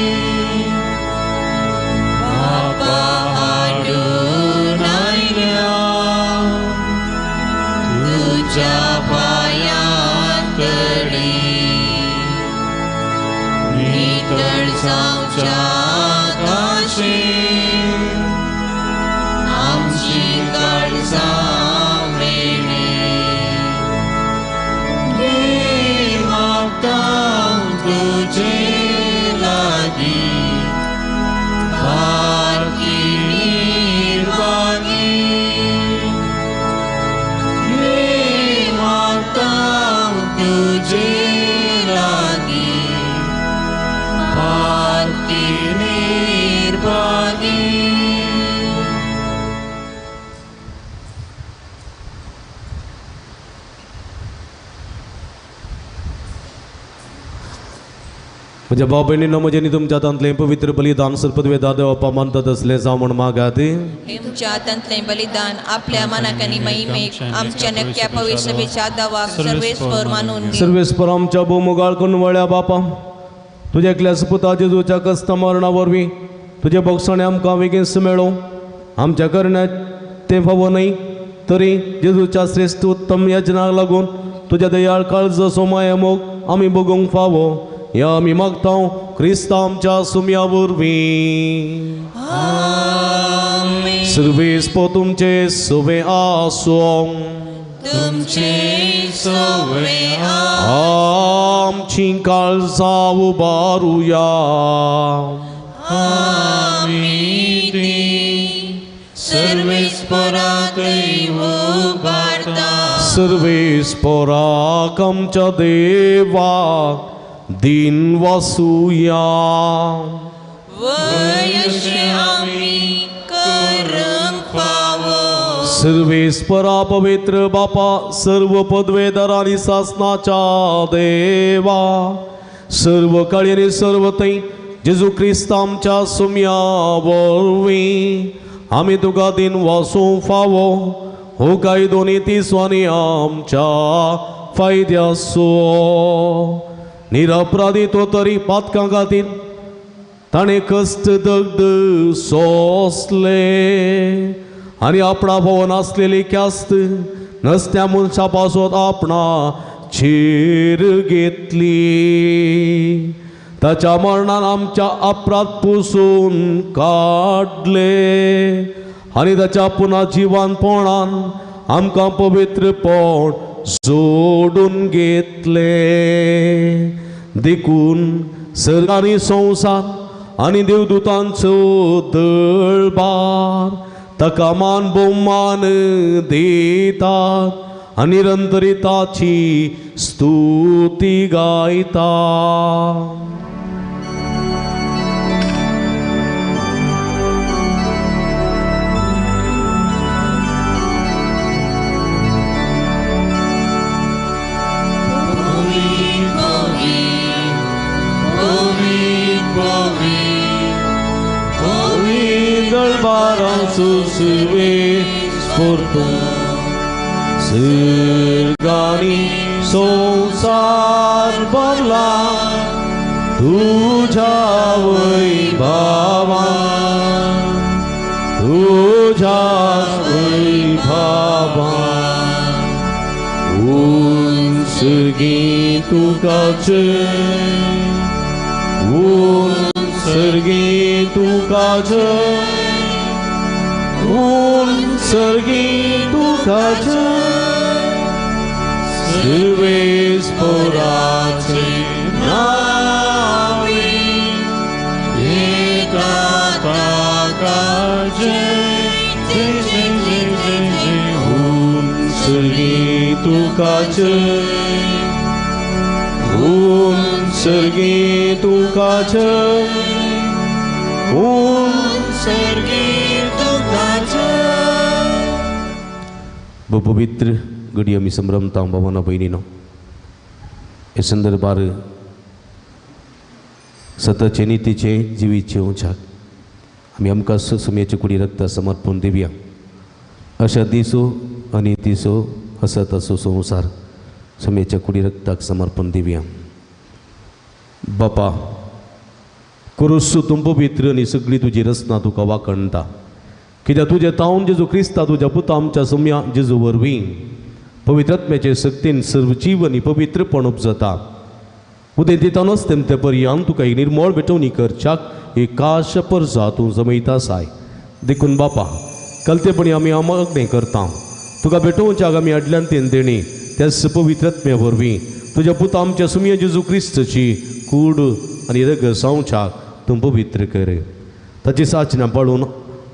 जावच्या आकाशे आमची काळजां वेणे घे मागता तुझे लागी सारकी निर्वाणी घे मागता तुझे लागी सारकी निर्वाणी. म्हज्या भाव भयणींनो म्हजे न्ही तुमच्या हातांतलें पवित्र बलिदान सर्पद्वेदा देवपा मानतात असलें जावं म्हण मागात. तुमच्या हातांतलें बलिदान आपल्या मनाक आनी महिमेक आमच्या नक्क्या पवित्र सभेच्या दावाक सर्वेस्वर मानून घे. सर्वेस्पर आमच्या भोवमोगाळ कणवळ्या बापा तुज्या एकल्या सुपुता जेजूच्या कस्त मरणा वरवीं तुजे भोगसणे आमकां बेगीन मेळो. आमच्या करण्यात तें फावो न्हय तरी जेजूच्या श्रेश्ठ उत्तम यजनाक लागून तुज्या दयाळ काळज सोमाय मोग आमी भोगूंक फावो या आमी मागता क्रिस्त आमच्या सुम्या वरवीं. सर्वेस्प तुमचे सोवे आसो तुमचे सोवे आमची काळजां उबारुया. आमी ती सर्वेस्पराक उबारता. सर्वेस्पराक आमच्या देवाक दिन वासुया. वयशे आमी करूंक फावो. सर्वेस्परा पवित्र बापा सर्व पदवेदार आनी सासनाच्या देवा सर्व काळी आनी सर्व थंय जेजू क्रिस्त आमच्या सुम्या वरवीं आमी तुका दिन वासूंक फावो. हो काय दोनी तिसवांनी आमच्या फायद्याचो. निरपराधी तो तरी पातकां खातीर ताणें कश्ट दगड सोंसले आनी आपणा भोवन आसलेली ख्यास्त नसत्या मनशा पासत आपणा चेर घेतली. ताच्या मरणान आमच्या अपराध पुसून काडले आनी ताच्या पुना जिवानपणान आमकां पवित्रपण जोडून घेतले. देखून सर्ग आनी संवसार आनी देवदूतांचो दळबार ताका मान भोवमान दितात आनी निरंतरिताची स्तुती गायता. सर्गानी संसार भरला तुझ्या वैभवा. तुझ्या वैभवा उंचगी तुकाच उंचगी तुकाच उंचगी तुकाच सर्वेस्पराचे नावे एका ताका जय जय जय जय जय जय. उंचगी तुकाच उंचगी तुकाच उंचगी तुकाच. पवित्र घडी आमी संभ्रमता भावना भयणीनो हे संदर्भार सततचे नितीचे जिवीचे उंचाक आमी आमकां सुम्याचे कुडी रक्त समर्पण दिवया. अशा दिसो आनी दिसो असत असो संवसार सुम्याच्या कुडी रक्ताक समर्पण दिवया. बापा करुसू तूं पवित्र आनी सगळी तुजी रचना तुका वाखणटा कित्याक तुजें तावन जेजू क्रिस्ता तुज्या पुता आमच्या सुम्या जेजू वरवीं पवित्रात्म्याचे शक्तीन सर्व जीव आनी पवित्रपण उपजता उदे दितानच तेमते पर्यंत तुका एक निर्मळ भेटवणी करच्याक एक काश परसा तूं जमयता साय देखून बापा कलतेपणी आमी आमागणें करता तुका भेटोवच्याक आमी आदल्यान तेन देणी त्याच पवित्रत्म्या वरवीं तुज्या पुता आमच्या सुमय जेजू क्रिस्तची कूड आनी रग सावच्याक तूं पवित्र कर ताची साचण्यां पाळून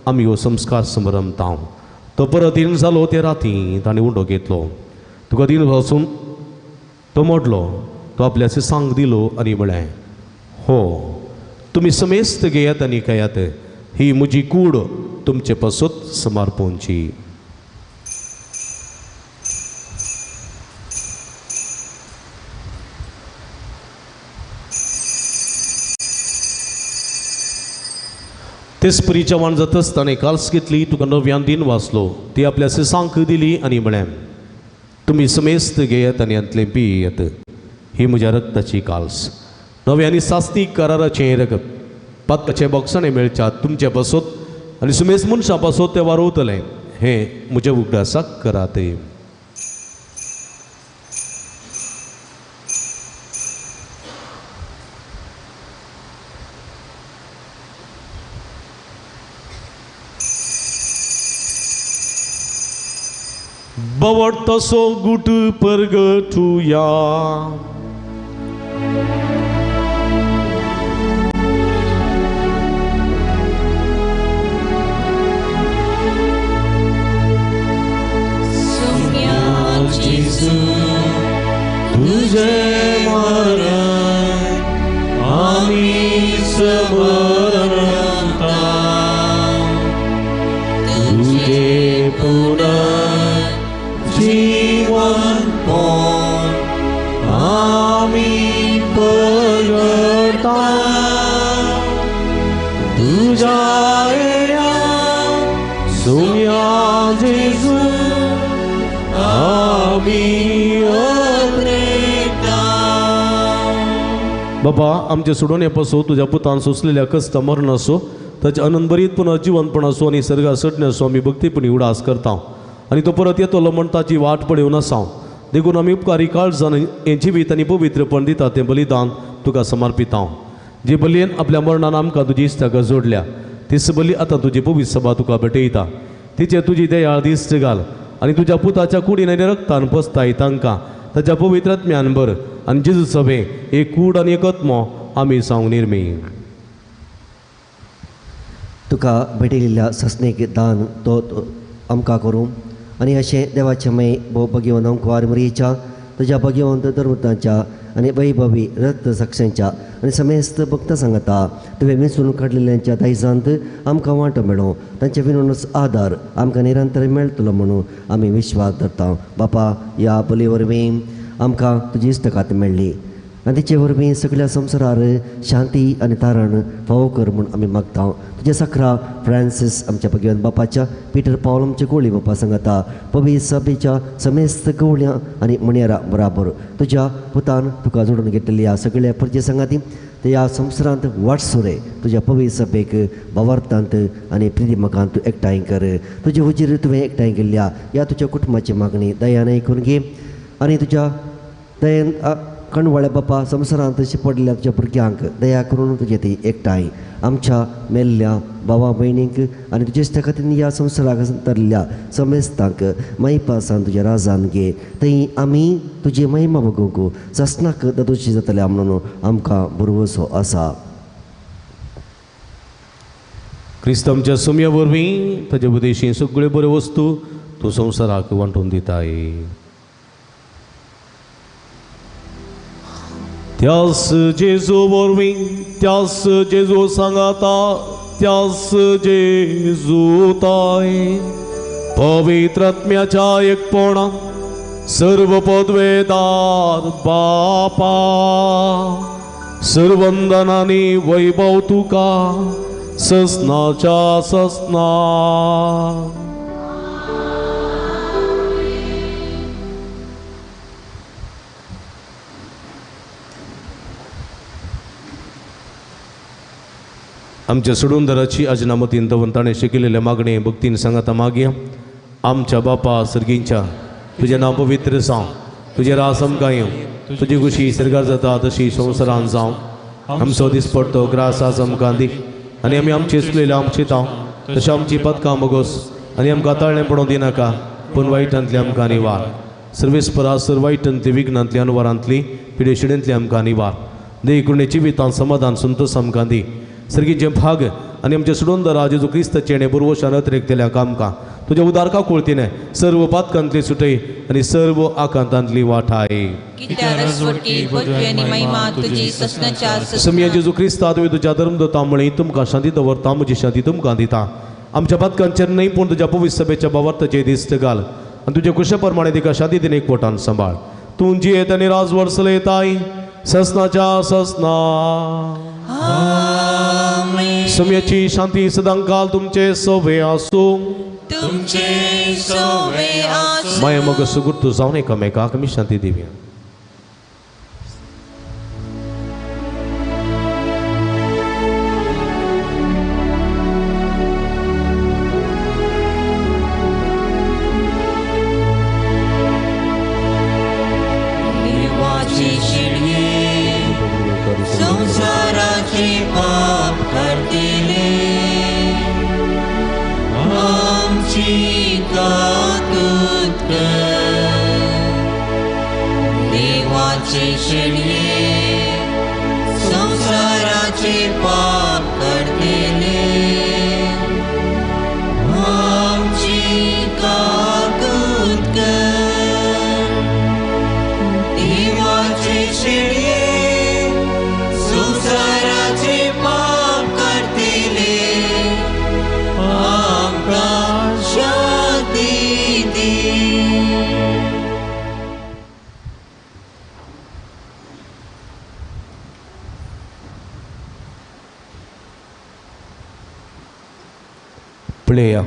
आमी हो संस्कार समरमता तो परत येवन जालो ते राती ताणें उंडो घेतलो तुका दिन वचून तो मोडलो तो आपल्या सांग दिलो आनी म्हळें हो तुमी समेस्त घेयात आनी खायात ही म्हजी कूड तुमचे पासून समर्पणची तेच परीच्या वाण जातच ताणें काल्स घेतली तुका नव्यान दिन वाचलो ती आपल्या सांक दिली आनी म्हळें तुमी समेस्त घेयात आनी अंतलें पियेत ही म्हज्या रक्ताची काल्स नव्यानी सास्तीक कराराचें रगत पातकाचे बॉक्सांनी मेळच्यात तुमचे पासत आनी सुमेस मनशां पासत ते वारोवतलें हें म्हज्या उगडासाक करात बवट तसो गुट परगटुया तुझे मरण आम्ही समरता तुझे जीवन पण आम्ही परगटा तुझ्या सुम्या जेजू बाबा आमचे सोडून येपासो तुझ्या पुतान सोसलेल्या कस्त मरण असो ताचे आनंदभरीत पुन्हा जिवनपण असो आनी सर्गा सटणे असो आमी भक्तीपणी उडास करता आनी तो परत येतलो म्हण ताची वाट पळयोवन आसा देखून आमी उपकारी काळजान हें जिवीत आनी पवित्रपण दिता तें बलिदान तुका समर्पिता जे बलयेन आपल्या मरणान आमकां तुजी इश्ताका जोडल्या तीच बली आतां तुजी पवित्र सभा तुका भेटयता तिचे तुजी दयाळ दिश्ट घाल आनी तुज्या पुताच्या कुडीन आनी रक्तान पसताय तांकां ताच्या पवित्रात्म्यान भर आनी जेजू सभे एक कूड आनी एक आत्मो आमी सांग निर्मी तुका भेटिल्ल्या ससनेक दान तो आमकां करूं आनी अशें देवाचे मय भोव भगवंत अंकुवार मरीच्या तुज्या भगवंत धर्मतांच्या आनी वैभवी रक्त साक्षांच्या आनी समेस्त भक्त सांगता तुवें मिसून काडलेल्यांच्या दायजांत आमकां वांटो मेळो तांचे विनूच आदार आमकां निरंतर मेळटलो म्हणून आमी विश्वास धरता बापा ह्या बली वरवीं आमकां तुजी इश्टकात मेळ्ळी आनी तिचे वरवीं सगळ्या संवसारार शांती आनी तारण फावो कर म्हूण आमी मागता तुजे सकरा फ्रांसीस आमच्या भगवंत बापाच्या पिटर पॉल आमच्या गोळी बापा सांगता पवित्र सभेच्या समेस्त गवळ्यां आनी मणियारा बराबर तुज्या पुतान तुका जोडून घेतलेल्या सगळ्या परजे सांगाती ते ह्या संवसारांत वाटसुरे तुज्या पवित्र सभेक भावार्थांत आनी प्रिदिमकांत तूं एकठांय कर तुजे हुजीर तुवें एकठांय केल्ल्या ह्या तुज्या कुटुंबाची मागणी दयान आयकून घे आनी तुज्या दयेन कणवळ्या बापा संवसारांत तशी पडलेल्या तुज्या भुरग्यांक दया करून तुजे ती एकठांय आमच्या मेल्ल्या भावा भयणींक आनी तुजे इश्टा खातीर ह्या संवसाराक तरल्या समेस्तांक मैपासान तुज्या राजान घे थंय आमी तुजी महिमा बगूंक ससनाक दोशी जातल्या म्हणून आमकां भरवसो आसा क्रिस्त आमच्या सुम्या वरवीं ताचे उदेशी सगळ्यो बऱ्यो वस्तू तूं संवसाराक वांटून दिताय त्यास जेजू वरवीं त्यास जेजू सांगाता त्यास जेजू ताय पवित्रात्म्याच्या एकपणान सर्व पदवेदार बापा सर्वंदनांनी वैभव तुका ससनाच्या ससना आमच्या सोडूनदाराची अजनामतीन दवंताणे शिकिल्ल्या मागणे भक्तीन सांगाता मागया आमच्या बापा सर्गींच्या तुझे नाव पवित्र सांग तुझे रास आमकां येवं तुझी कुशी सरगार जाता तशी संवसारान जावं आमचो दीस पडतो ग्रासास आमकां दी आनी आमी आमची चुकलेले आमची ताव तशें आमची पदकां मोगोस आनी आमकां ताळ्ळें पडूं दिनाका पूण वायटांतली आमकां निवार सर्वेस्परा सर वायटांतली विघ्नांतली अनुवारांतली पिडेशिडेंतली आमकां निवार देही करुणे जिवितांत समाधान संतोश आमकां दी सर्गीचे भाग आनी आमचे सुडोंदरा जेजू क्रिस्ताचे आनी बुरवशान अतिरेकतेल्या आमकां तुज्या उदारका कोळतीने सर्व पातकांतली सुटय आनी सर्व आकांतांतली वाठाय समिया जेजू क्रिस्ता तुवें तुज्या धर्मदूता म्हळी तुमकां शांती दवरता म्हजी शांती तुमकां दिता आमच्या पातकांचेर न्हय पूण तुज्या पवित्र सभेच्या भावार्थाचे दिश्ट घाल आनी तुज्या कुशा प्रमाणे तिका शांती दिन एकवटान सांबाळ तूं जियेत आनी राजवर्स येताय ससनाच्या ससना समियाची शांती सदांकाल तुमचे सोबे आसूं माया मग सुगुर्तू जावन एकामेकाक आमी शांती दिवया संसाराचे पाप करतेले आमची कातूत कर देवाचे शेळये संसाराचे पाप करतेले आमची कातूत कर देवाचे शेळये संसाराचे पाप करतेले आमकां शांती दी पळया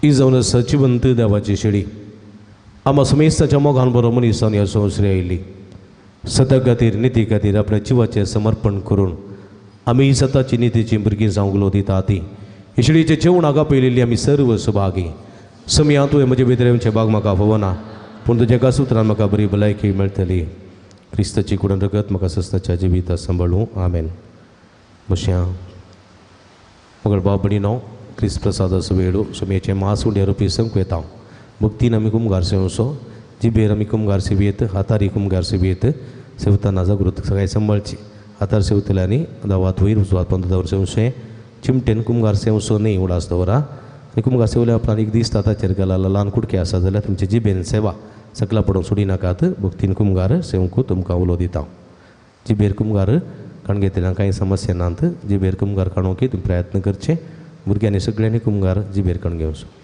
ही जावन सचिवंत देवाची शेळी आम्हा समेस्ताच्या मोगान बरो मनशान ह्या संवसारी आयिल्ली सता खातीर निती खातीर आपल्या जिवाचें समर्पण करून आमी सताची नितीची भुरगीं जावंक दिता ती इशडीचे जेवणाका पयलेली आमी सर्व सुभागी समया तुवें म्हजे भितर भाग म्हाका फवना पूण तुज्या एका सुत्रान म्हाका बरी भलायकी मेळटली क्रिस्ताची कुडन रगत म्हाका सस्ताच्या जिविता सांबाळूं आमेन बश्या मगळ बाब बडिनो क्रिस्त प्रसादाचो वेळो समयाचे मास उड्या रुपी संक येता भक्तीन आमी कुमगार सेवसो जिबेर आमी कुमगार सेवियेत हातारी कुमगार सेवियेत सेवताना जागृत सगळें सांबाळची हातार सेवतल्यांनी दावात वयर उजवात पंत दवर सेवशें चिमटेन कुमगार सेवसो न्ही उडास दवरा आनी कुमगार सेवल्या उपरांत एक दीस ताचेर घाला ल्हान कुडके आसा जाल्यार तुमचे जिबेन सेवा सकला पडूंक सोडिनाकात भक्तीन कुमगार सेवंकू तुमकां उलो दिता जिबेर कुमगार काण घेतल्यान कांय समस्या नात जिबेर कुमगार काडूंक तुमी प्रयत्न करचे भुरग्यांनी सगळ्यांनी कुमगार जिबेर काडून घेवचो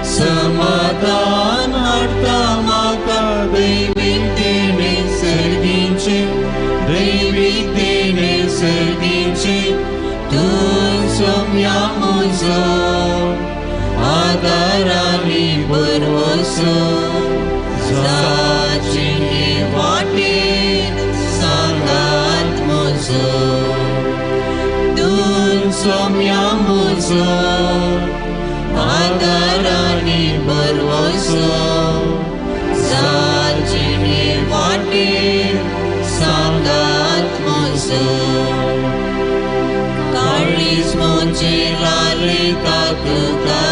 समाधान हाडटा म्हाका दैवीक देणे सर्गीचे तूं सोम्या म्हजो आदार आनी बरवसो सोम्या मुजो आदारानी बरवसो साचिनी वाटेर सांगात म्हजो काळीज म्हजे लालयता तुका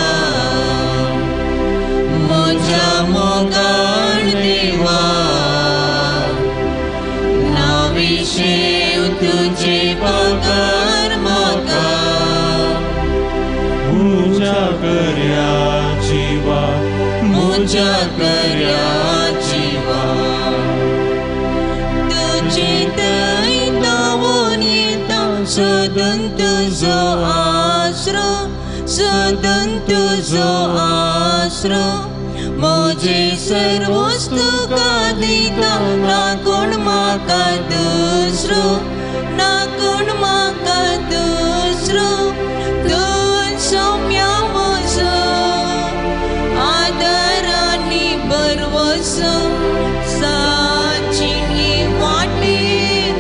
म्हज्या मोगाळ देवा नाविशेव तुजे पगार म्हाका म्हज्या कर्या जिवा म्हज्या कर्या जिवा तुजे दय दावून येता सदन तुजो आसरो सदन तुजो आसरो म्हजे सर्वोच तुका दिता ना कोण म्हाका दुसरो ना कोण म्हाका दुसरो तूं सोम्या म्हजो आदारानी बरवसो साचिनी वाटेर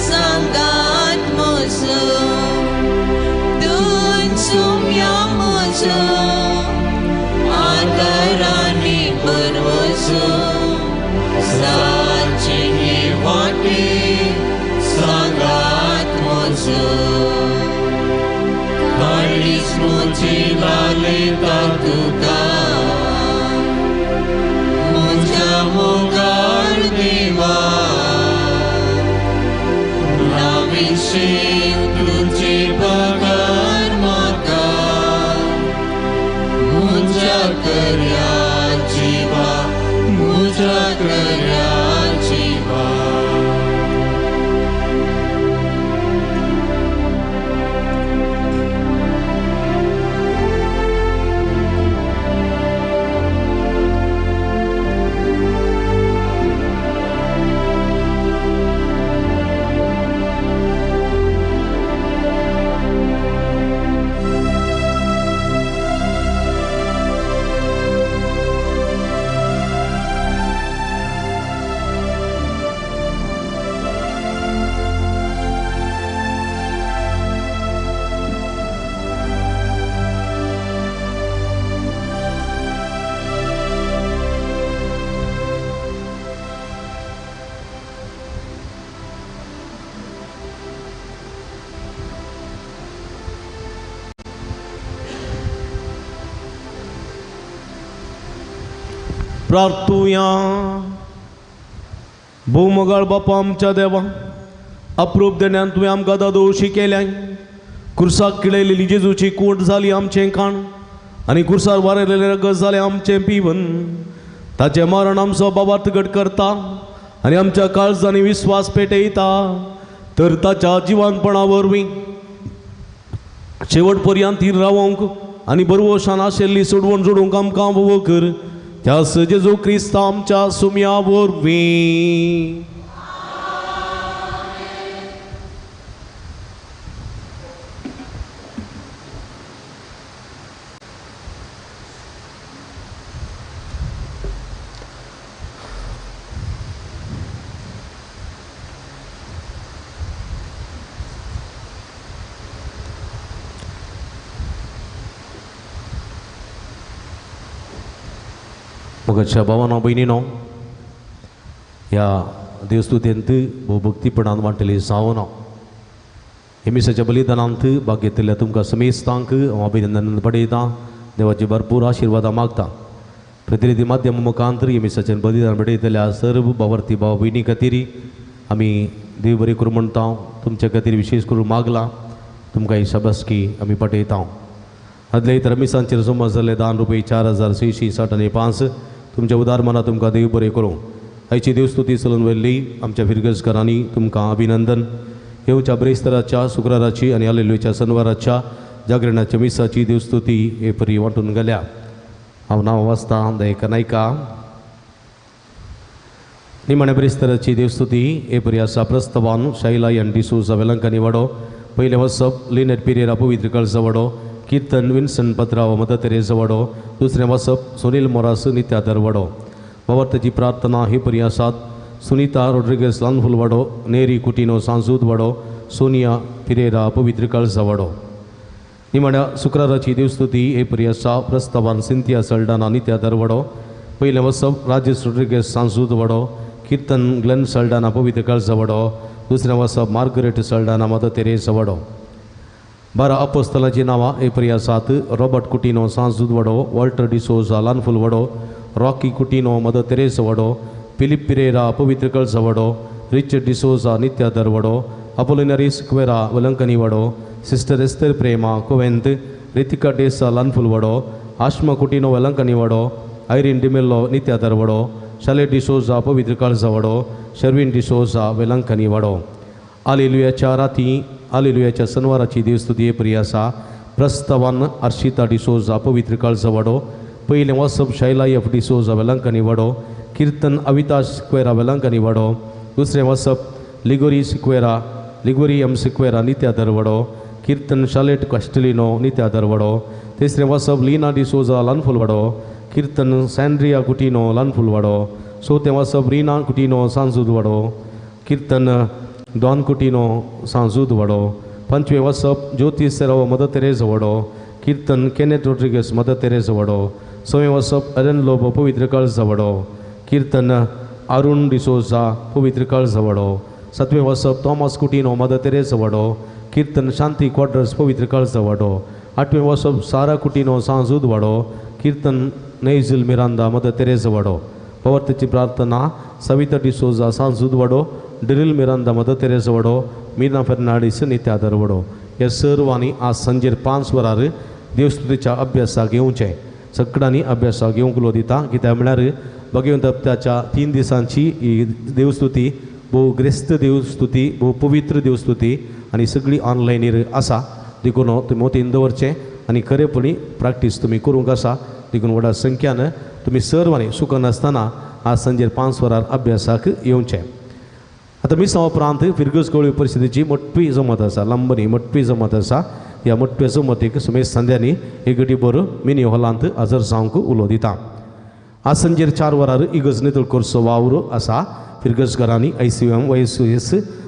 सांगात म्हजो तूं सोम्या म्हजो आदारानी बरवसो साचिनी वाटेर सांगात म्हजो काळीज म्हजी लालयता तुका म्हज्या मोगाळ देवा नाविशेव तुजे पगार म्हाका म्हज्या कर्या जिवा म्हज्या कर्या जिवा प्रार्थुया. भूमगाळ बापा आमच्या देवा, अप्रूप देण्यान तुवें आमकां दादोशी केल्या. कुर्साक किडयलेली जेजूची कोट जाली आमचें काण आनी कुर्सार वारयलेलें रगत जालें आमचें पिवन. ताचें मरण आमचो बाबार्थ घट करता आनी आमच्या काळजांनी विस्वास पेटयता. तर ताच्या जिवानपणा वरवीं शेवट पर्यंत थीर रावंक आनी बरवशान आशिल्ली सोडवण जोडूंक आमकां वो कर. त्यास जेजू क्रिस्त आमच्या सुम्या वरवीं. मगच्या भावानो भयणीनो, ह्या देवस्तुतेंत भक्तीपणान वांटले सावनो हेमिसाच्या बलिदानांत भाग घेतलेल्या तुमकां समेस्तांक हांव अभिनंदन पडयतां. देवाची भरपूर आशिर्वादां मागता. प्रतिनिधी माध्यम मुखांतर हेमिसाचें बलिदान पडयतल्या सर्व भावार्थी भाव भयणी खातीर आमी देव बरें करूं म्हणटा. तुमचे खातीर विशेष करून मागला. तुमकां ही शाबासकी आमी पटयता. आदले इतर मिसांचेर जमा जाल्ले दान रुपये 4660 तुमच्या उदार मना तुमकां देव बरें करूं. आयची देवस्तुती चलून व्हेल्ली आमच्या फिरगजकारांनी तुमकां अभिनंदन. येवच्या ब्रेस्तराच्या शुक्राराची आनी हालेलुयाच्या शनिवाराच्या जागरणाच्या मिसाची देवस्तुती हे परी वांटून गेल्या. हांव नांव वाचता दयेका नायका. निमाण्या ब्रेस्तराची देवस्तुती हे परी आसा. प्रस्तवान शैला एन डिसूजा वेलंकानी वाडो. पयले वसप लिनेट पिरेरा पवित्र कळसा वाडो. कीर्तन विन्सन पत्राव मदर तेरेसा वाडो. दुसरें वसप सुनील मोरास नित्यादर वाडो. भावार्थाची प्रार्थना हे परी आसात. सुनीता रोड्रिगेस लानफुल वाडो. नेरी कुटिनो सांजूद वाडो. सोनिया पिरेरा पवित्र कळसा वाडो. निमाण्या शुक्राराची देवस्तुती हे परी आसा. प्रस्तावान सिंथिया सल्डाना नित्या दरवडो. पयलें वसप राजेश रोड्रिगेज सांसूद वडो. कीर्तन ग्लेन सल्डाना पवित्र कळसा वडो. दुसरें वसप मार्गरेट सल्डाना मदर तेरेसा वडो. 12 अपोस्तलांची नांवां हे परी आसात. रॉबर्ट कुटिनो सांसूद वडो. वॉल्टर डिसोजा लानफुल वडो. रॉकी कुटिनो मदर तेरेसा वडो. फिलिप पिरेरा पवित्र कळसा वडो. रिचर्ड डिसोजा नित्या दरवडो. अपोलिनरी स्क्वेरा वलंकनी वडो. सिस्टर एस्तर प्रेमा कोवेंत. रितिका डेसा लानफुल वडो. आश्मा कुटिनो वलंकनी वडो. आयरीन डिमेल्लो नित्या दरवडो. शाले डिसोजा पवित्र कळसा वडो. शर्विन डिसोजा वेलंकनी वडो. हालेलुयाच्या राती हालेलुयाच्या सनवाराची देवस्तुती हे परी आसा. प्रस्तावान अर्शिता डिसोजा पवित्र कळसा वडो. पयलें वसप शैला एफ डिसोजा वेलंकनी वडो. कीर्तन अविताश स्क्वेरा वेलंकनी वडो. दुसरें वसप लिगोरी एम सिक्वेरा नित्या दरवडो. कीर्तन शालेट कस्टलिनो नित्या दरवडो. तिसरें वसप लीना डिसोजा लानफुल वडो. कीर्तन सॅन्ड्रिया कुटिनो लानफुल वडो. चवथें वसप रिना कुटिनो सांजूद वडो. कीर्तन डॉन कुटिनो सांजूद वडो. पंचवें वसप ज्योती सेराव मदर तेरेसा वडो. कीर्तन केनेथ रोड्रिगेज मदर तेरेसा वडो. सवें वसप एरन लोबो पवित्र कळसा वडो. कीर्तन अरुण डिसोजा पवित्र कळसा वडो. सातवें वसप थॉमस कुटिनो मदर तेरेसा वडो. कीर्तन शांती क्वार्टर्स पवित्र कळसा वडो. आठवें वसप सारा कुटिनो सांजूद वडो. कीर्तन नेझिल मिरांदा मदर तेरेसा वडो. पवर्तेची प्रार्थना सविता डिसोजा सांजूद वडो. डिरिल मिरांदा मदर तेरेसा वडो. मीना फेर्नांडीस नित्या दरवडो. ह्या सर्वांनी आज सांजेर 5 वरार देवस्तुतीच्या अभ्यासाक येवचें. सगळ्यांनी अभ्यासाक येवंक उलो दिता. कित्याक म्हळ्यार भगवंत हप्त्याच्या 3 दिसांची ही देवस्तुती भोव ग्रेस्त देवस्तुती, भोव पवित्र देवस्तुती आनी सगळी ऑनलायनीर आसा. देखून तुमी मोतीन दवरचें आनी खरेपणी प्रॅक्टीस तुमी करूंक आसा. देखून व्हडा संख्यान तुमी सर्वांनी सुखनासतना आज सांजेर 5 वरार अभ्यासाक येवचें. आतां मिसां उपरांत फिरगस गवळी परिशदेची मोठी जमत आसा. लंबनी मोठी जमत आसा. ह्या मोठ्या जमतीक सुमेश संध्यानी एक गडीभर मिनी हॉलांत हजर जावंक उलो दिता. आज सांजेर 4 वरार इगर्ज नेतळकरचो वावर आसा. फिरगसकारांनी ICM YSOS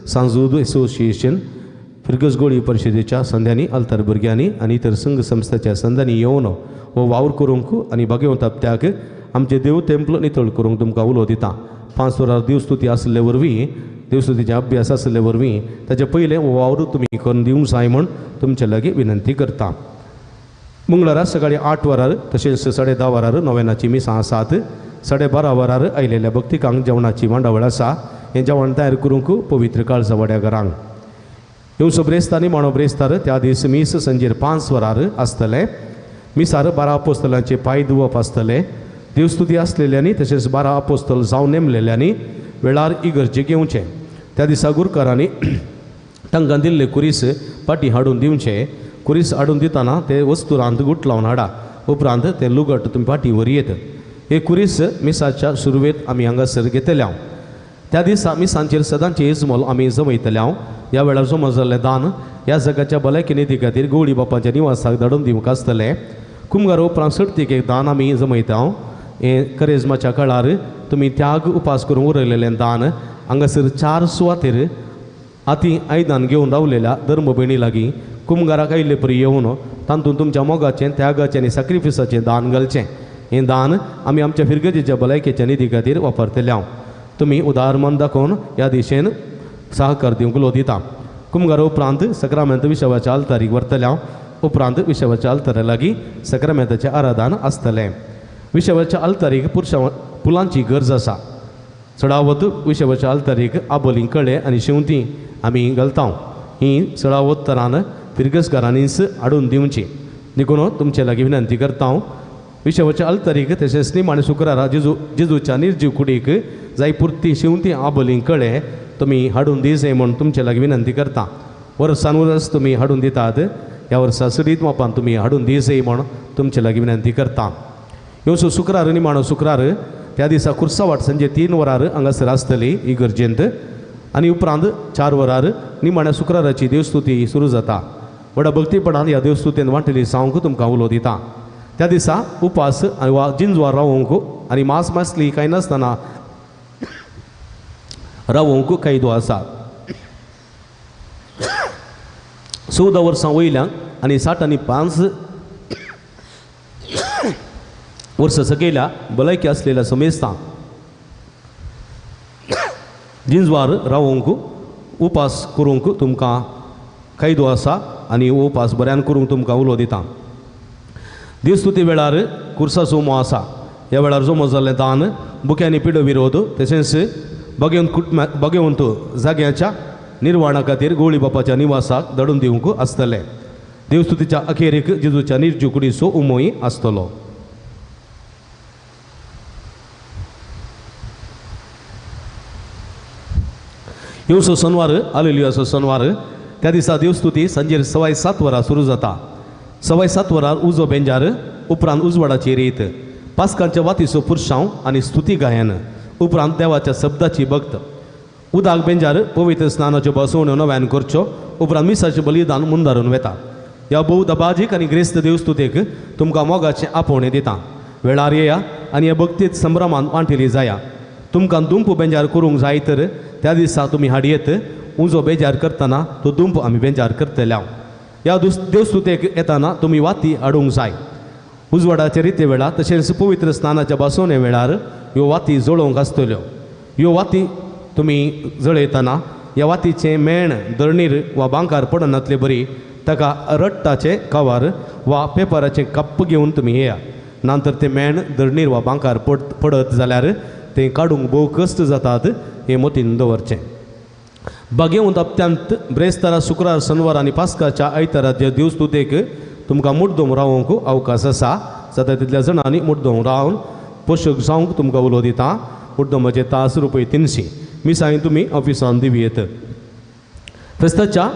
सांजूद एसोसिएशन फिरगस गवळी परिशदेच्या संध्यांनी अल्तार भुरग्यांनी आनी इतर संघ संस्थेच्या संध्यांनी येवन हो वावर करूंक आनी भगवंत हप्त्याक आमचे देव टेंपल नितळ करूंक तुमकां उलो दिता. 5 वरार देवस्तुती आसले वरवीं देवस्तुतीचे अभ्यास आसले वरवीं ताचे पयलें हो वावर तुमी करून दिवंक जाय म्हूण तुमचे लागीं विनंती करता. मंगळारा सकाळीं 8 वरार तशेंच 10:30 वरार नोवेनाची मिसां आसात. 12:30 वरार आयलेल्या भक्तिकांक जेवणाची मांडावळ आसा. हें जेवण तयार करूंक पवित्र काळजा वड्या घरांक येवचो ब्रेस्तांनी मांडो ब्रेस्तार त्या दीस मीस सांजेर 5 वरार आसतले. मिसार 12 अपोस्तलांचे पांय धुवप आसतले. देवस्तुती आसलेल्यांनी तशेंच 12 अपोस्तल जावन नेमलेल्यांनी वेळार इगर्जेक येवचें. त्या दिसा गुरकारांनी तांकां दिल्ले कुरीस पाटी हाडून दिवचे. कुरीस हाडून दितना ते वस्तुरांत गुट लावन हाडा. उपरांत ते लुगट तुमी पाटी व्हरयेत. हे कुरीस मिसाच्या सुरवेत आमी हांगासर घेतल्या. त्या दिसा मिसांचेर सदांचे येजमोल आमी जमयतल्या. ह्या वेळार जमा जाल्लें दान ह्या जगाच्या भलायकी निधी खातीर गवळी बापाच्या निवासाक धाडून दिवंक आसतलें. कुमगार उपरांत सर्तीक एक दान आमी जमयता. हे करेजमाच्या काळार तुमी त्याग उपास करून उरयलेलें दान हांगासर 4 सुवातेर हाती आयदान घेवन रावलेल्या धर्म भयणी लागीं कुमगाराक आयिल्ले परी येवन तातूंत तुमच्या मोगाचें त्यागाचें आनी सॅक्रिफिसाचें दान घालचें. हें दान आमी आमच्या फिरगतीच्या भलायकेच्या निधी खातीर वापरतल्या. तुमी उदार मन दाखोवन ह्या दिशेन सहकार दिवंक उलो दिता. कुमगारा उपरांत सक्रामेंत विशवाच्या आल्तारीक व्हरतल्या. उपरांत विशवाच्या आल्तारा लागीं सक्रामेंताचें आराधन आसतलें. विशवाच्या आल्तारीक फुलांची गरज आसा. चडावत विशवाच्या आल्तारीक आबोलीं कळे आनी शेवतीं आमी घालता. ही चडावत तरान फिरगसकारांनीच हाडून दिवची. देखून तुमचे लागीं विनंती करता. विशवाच्या आल्तारीक तशेंच निमाणे शुक्रारा जेजूच्या निर्जीव कुडीक जाय पुरती शेवतीं आबोलीं कळे तुमी हाडून दिवचे म्हूण तुमचे लागीं विनंती करता. वर्सान वर्स तुमी हाडून दितात. ह्या वर्सा सडीत मापान तुमी हाडून दिवचे म्हूण तुमचे लागीं विनंती करता. ह्यो शुक्रार निमाणो शुक्रार त्या दिसा खुर्सावाट सांजे 3 वरार हांगासर आसतली इगर्जेंत आनी उपरांत 4 वरार निमाण्या शुक्राराची देवस्तुती सुरू जाता. व्हडा भक्तीपणान ह्या देवस्तुतेन वांटली जावंक तुमकां उलो दिता. त्या दिसा उपास वा जिंजवार रावोंक आनी मांस मासली कांय नासतना रावोंक कायदो आसा. 14 वर्सां वयल्यान आणि 65 वर्सां सकयल्या भलायकी असलेल्या समेस्तां जिंजवार रावूंक उपास करूंक तुमकां कायदो आसा आनी उपास बऱ्यान करूंक तुमकां उलो दिता. दिवस्तुती वेळार कुर्सा सोमो आसा. ह्या वेळार जोमो जाल्लें दान बुक्यांनी पिडो विरोध तशेंच भगवंत जाग्याच्या निर्वाणा खातीर गवळी बापाच्या निवासाक धाडून दिवंक आसतलें. देवस्तुतीच्या अखेरेक जेजूच्या निर्जुकडीचो उमोय आसतलो. ह्यो शनिवार आलेल्यो असो शनिवार त्या दिसा देवस्तुती सांजेर 7:15 वरां सुरू जाता. 7:15 वरार उजो बेंजार उपरांत उजवाडाची रीत पास्कांच्या वातीचो पुरसांव आनी स्तुती गायन उपरांत देवाच्या शब्दाची भक्त उदाक बेंजार पवित्र स्नानाच्यो बसवण्यो नव्यान करच्यो उपरांत मिसाचें बलिदान मुंदारून वेता. ह्या भोव दबाजीक आनी ग्रेस्त देवस्तुतेक तुमकां मोगाचें आपोवणें दिता. वेळार येया आनी ह्या भक्तीत संभ्रमान वांटिली जाया. तुमकां दुंप बेंजार करूंक जाय तर त्या दिसा तुमी हाडयेत. उजो बेजार करतना तो दुंप आमी बेजार करतल्या. ह्या देवस्तुतेक येताना तुमी वाती हाडूंक जाय. उजवाडाचे रिते वेळा तशेंच पवित्र स्नानाच्या बसवणे वेळार ह्यो वाती जळोवंक आसतल्यो. ह्यो वाती तुमी जळयतना ह्या वातीचें मेण दळणीर वा बांकार पडनातले बरी ताका रट्टाचें कवर वा पेपराचें कप्प घेवन तुमी येया. नंतर तें मेण दळणीर वा बांकार पडत जाल्यार तें काडूंक भोव कश्ट जातात हें मतीन दवरचें. बागेवंत हप्त्यांत ब्रेस्तारा शुक्रार शनिवार आनी पास्काच्या आयताराच्या देवस्तुतेक तुमकां मुड्डोम रावंक अवकाश आसा. जाता तितल्या जाणांनी मुड्डोम रावन पोशक जावंक तुमकां उलो दिता. मुड्डोमाचे तास ₹300 मिसांय तुमी ऑफिसान दिवयेत. फेस्ताच्या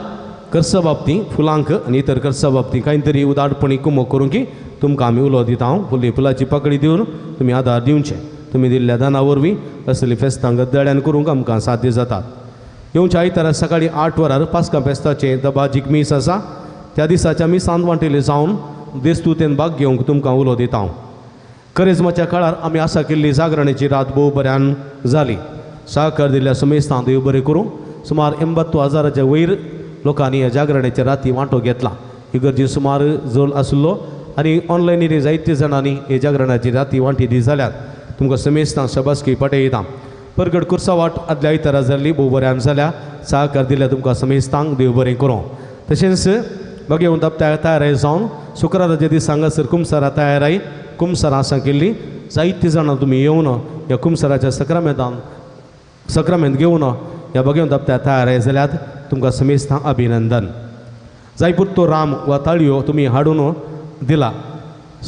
खर्चा बाबतीं फुलांक आनी इतर खर्चा बाबतीं कांय तरी उदारपणी कुमो करूंक तुमकां आमी उलो दिता. फुली फुलाची पकडी दिवन तुमी आदार दिवचे. तुमी दिल्ल्या दाना वरवीं असली फेस्तां गद्दड्यान करूंक आमकां साध्य जातात. येवच्या आयतारा सकाळीं 8 वरार पास्का फेस्ताचें दबाजीक मीस आसा. त्या दिसाच्या मिसांत वांटिले जावन देस्तुतेन भाग घेवंक तुमकां उलो दिता. करिज्माच्या काळार आमी आसा केल्ली जागरणाची रात भोव बऱ्यान जाली. सहकार दिल्ल्या समेस्तां देव बरें करूं. सुमार 82,000 वयर लोकांनी ह्या जागरणाच्या राती वांटो घेतला. इगर्जी सुमार जल आसलो आनी ऑनलायनीर जायत्या जाणांनी हे जागरणाची राती वांटी दी जाल्यात तुमकां समेस्तां शबासकी पटयता. परगड कुर्सावाट आदल्या आयतारा जाल्ली भोव बऱ्यान जाल्या. सहकार दिल्या तुमकां समेस्तांक देव बरें करूं. तशेंच भगवंत तयाराय जावन शुक्राराच्या दिसा हांगासर कुमसारा तयाराय कुमसारां आसा केल्ली. जायतीं जाणां तुमी येवन ह्या कुमसाराच्या सक्रामेंत घेवन ह्या भगवंत तयाराय जाल्यात तुमकां समेस्तां अभिनंदन. जायपुरतो राम वा ताळयो तुमी हाडून दिला.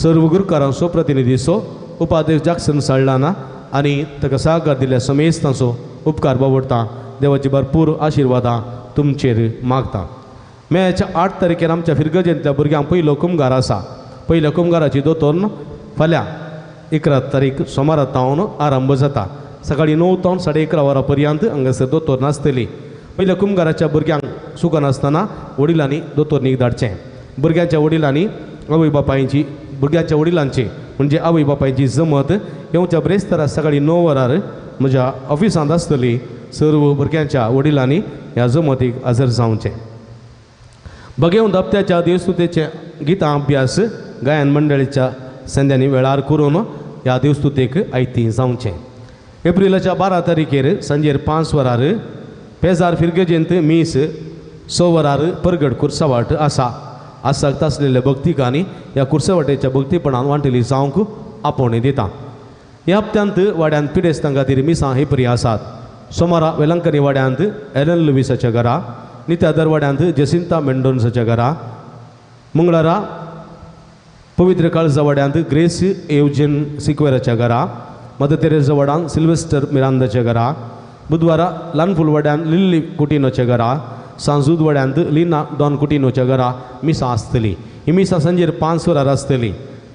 सर्व गुरकारांचो प्रतिनिधीचो उपाध्यक्ष जॅक्सन साळडाना आनी ताका सहकार दिल्ल्या समेस्तांचो उपकार बावडटा. देवाची भरपूर आशिर्वादां तुमचेर मागता. मेच्या 8 तारखेर आमच्या फिरगजेंतल्या भुरग्यांक पयलो कुमगार आसा. पयल्या कुमगाराची दोतोर फाल्यां 11 तारीख सोमारातावन आरंभ जाता. सकाळीं 9 तावन 11:30 वरां पर्यंत हांगासर दोतोर नासतली. पयल्या कुमगाराच्या भुरग्यांक सुख नासतना वडिलांनी दोतोरनीक धाडचें. भुरग्यांच्या वडिलांनी आवय बापायची भुरग्यांच्या वडिलांची म्हणजे आवय बापायची जमत येवच्या ब्रेस्तारा सकाळीं 9 वरार म्हज्या ऑफिसांत आसतली. सर्व भुरग्यांच्या वडिलांनी ह्या जमतीक हजर जावचें. भगवंत हप्त्याच्या देवस्तुतेचे गितां अभ्यास गायन मंडळीच्या संध्यांनी वेळार करून ह्या देवस्तुतेक आयती जावचें. एप्रिलाच्या 12 तारखेर सांजेर 5 वरार पेजार फिरगजेंत मीस 6 वरार परगड कुर्सावाट आसा. आसक्त आसलेल्या भक्तिकांनी ह्या कुर्सावाटेच्या भक्तीपणान वांटिली जावंक आपोवणें दिता. ह्या हप्त्यांत वाड्यांत पिडेस्तां खातीर मिसां हे परी आसात. सोमारा वेलंकनी वाड्यांत एलन लुविसाच्या घरा, नित्यादर वाड्यांत जसिंता मेंडोन्साच्या घरा, मंगळारा पवित्र काळजा वाड्यांत ग्रेस एवजेन सिक्वेराच्या घरा, मदर तेरेसा वाड्यान सिल्वेस्टर मिरांदाच्या घरा, बुधवारा लानफूल वाड्यान लिल्ली कुटिनोच्या घरा, सांजूद वाड्यांत लिना डॉन कुटिनोच्या घरा मिसां आसतली. ही मिसां सांजेर 5 वरार आसतली.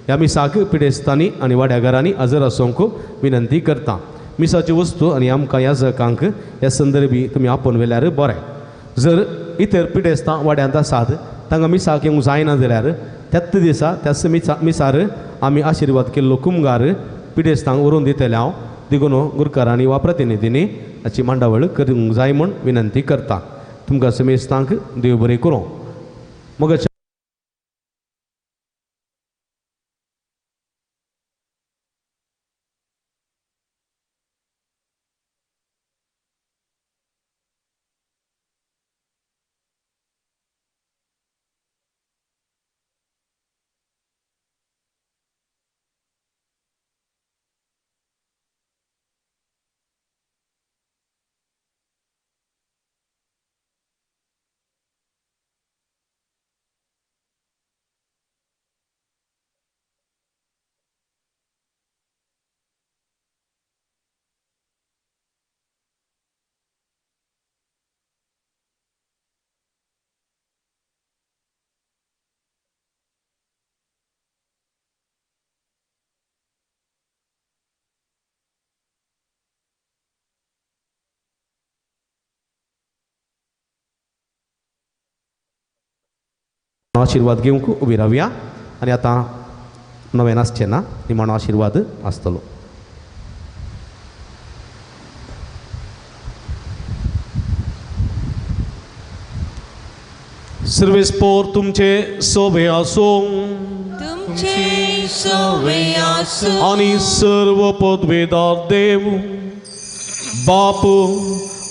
ह्या मिसाक पिडेस्तांनी आनी वाड्या घरांनी हजर आसूंक विनंती करता. मिसाची वस्तू आनी आमकां याजकांक ह्या संदर्भी तुमी आपोवन व्हेल्यार बरें. जर इतर पिडेस्तां वाड्यांत आसात तांकां मिसाक येवंक जायना जाल्यार त्याच दिसा त्याच मिसार आमी आशिर्वाद केल्लो कुमगार पिडेस्तांक व्हरून दितल्या दिगोनो गुरकारांनी वा प्रतिनिधींनी हाची मांडावळ करूंक जाय म्हूण विनंती करता. तुमकां समेस्तांक देव बरें करूं. मग आशीर्वाद घेवंक उबी रावया आनी आतां नवें नासचें ना निमाणो आशीर्वाद आसतलो. सर्वेस्पोर तुमचे सोबे आसूं तुमचे सोवे आसूं आनी सर्व पदवेदार देव बाप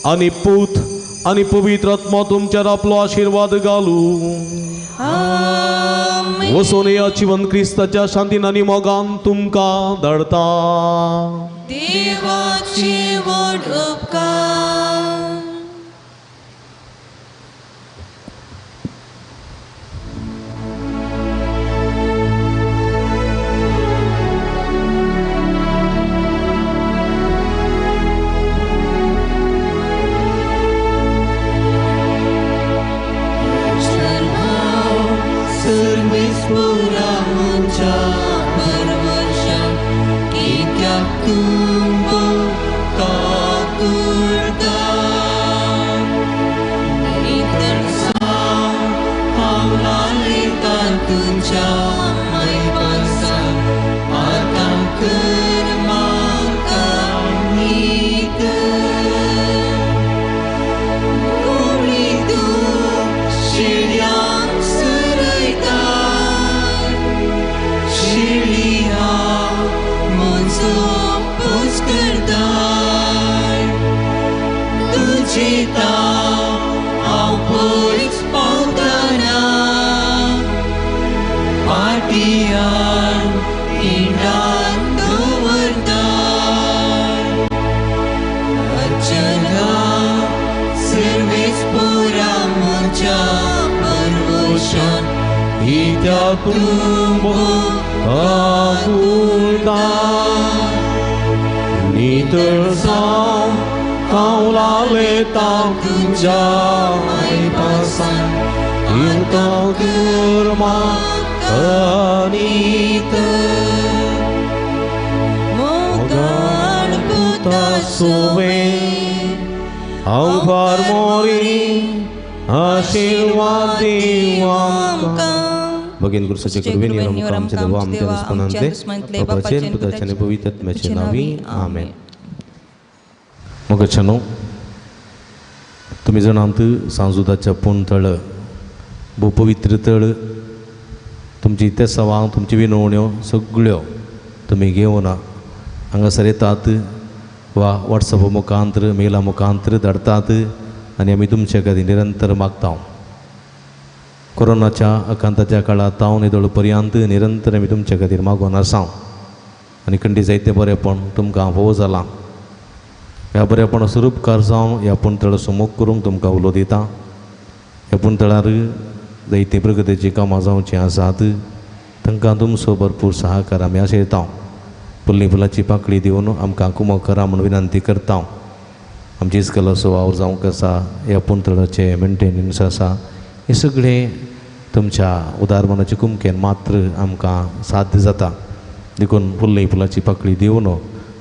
आनी पूत आनी पवित्र आत्मा तुमच्यार आपलो आशीर्वाद घालूं. आमीन. वचून या जिवन क्रिस्ताच्या शांतीन आनी मोगान तुमकां धाडता. देवाचे व्हड उपकार. भगीन गुरुसाचे कृपेने आमचे देवा आमच्या दुश्मनांचे बापाचे पुत्राचे आणि पवित्र आत्म्याचे नावी आमेन. मग छनो तुम्ही जाणात सांजुदाच्या पूण तळ भू पवित्र तळ तुमची ते सवां तुमची विनवण्यो सगळ्यो तुम्ही घेवन हांगासर येतात वा वॉट्सॅप मुखांतर मेला मुखांतर धाडतात आनी आमी तुमचे खातीर निरंतर मागता. कोरोनाच्या आकांताच्या काळात तावन येदोळ पर्यंत निरंतर आमी तुमचे खातीर मागोन आसा आनी खंडी जायते बरेपण तुमकां फोव जालां. ह्या बरेपण स्वरूपकार जावन ह्या पुणतळ सुमोग करूंक तुमकां उलो दिता. ह्या पुणतळार जायती प्रगतीची कामां जावची आसात तांकां तुमचो भरपूर सहकार आमी आशेता. फुल्ली फुलाची पाकळी दिवन आमकां कुमो करा म्हूण विनंती करता. आमची इस्कलाचो वावर जावंक आसा ह्या पुणतळाचे मेंटेनन्स आसा हे सगळे तुमच्या उदारमनाचे कुमकेन मात्र आमकां साध्य जाता. देखून फुल्ली फुलाची पाकळी दिवन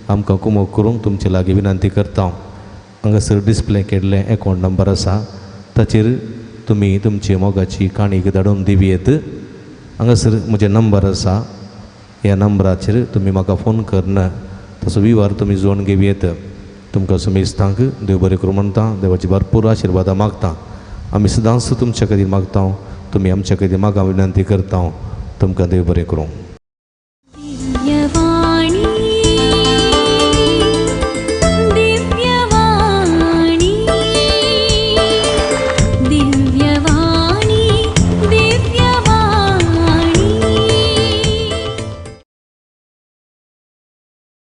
आमकां कुमो करूंक तुमचे लागीं विनंती करता. हांगासर डिस्प्ले केल्ले अकावंट नंबर आसा ताचेर तुमी तुमची मोगाची काणीक धाडून दिवयेत. हांगासर म्हजे नंबर आसा ह्या नंबराचेर तुमी म्हाका फोन करन तसो विवार तुमी जोडून घेवयेत. तुमकां सुमेस्तांक देव बरें करूं म्हणटा. देवाची भरपूर आशिर्वाद मागता. आमी सदांच तुमचे खातीर मागता. तुमी आमचे खातीर मागा विनंती करता. तुमकां देव बरें करूं.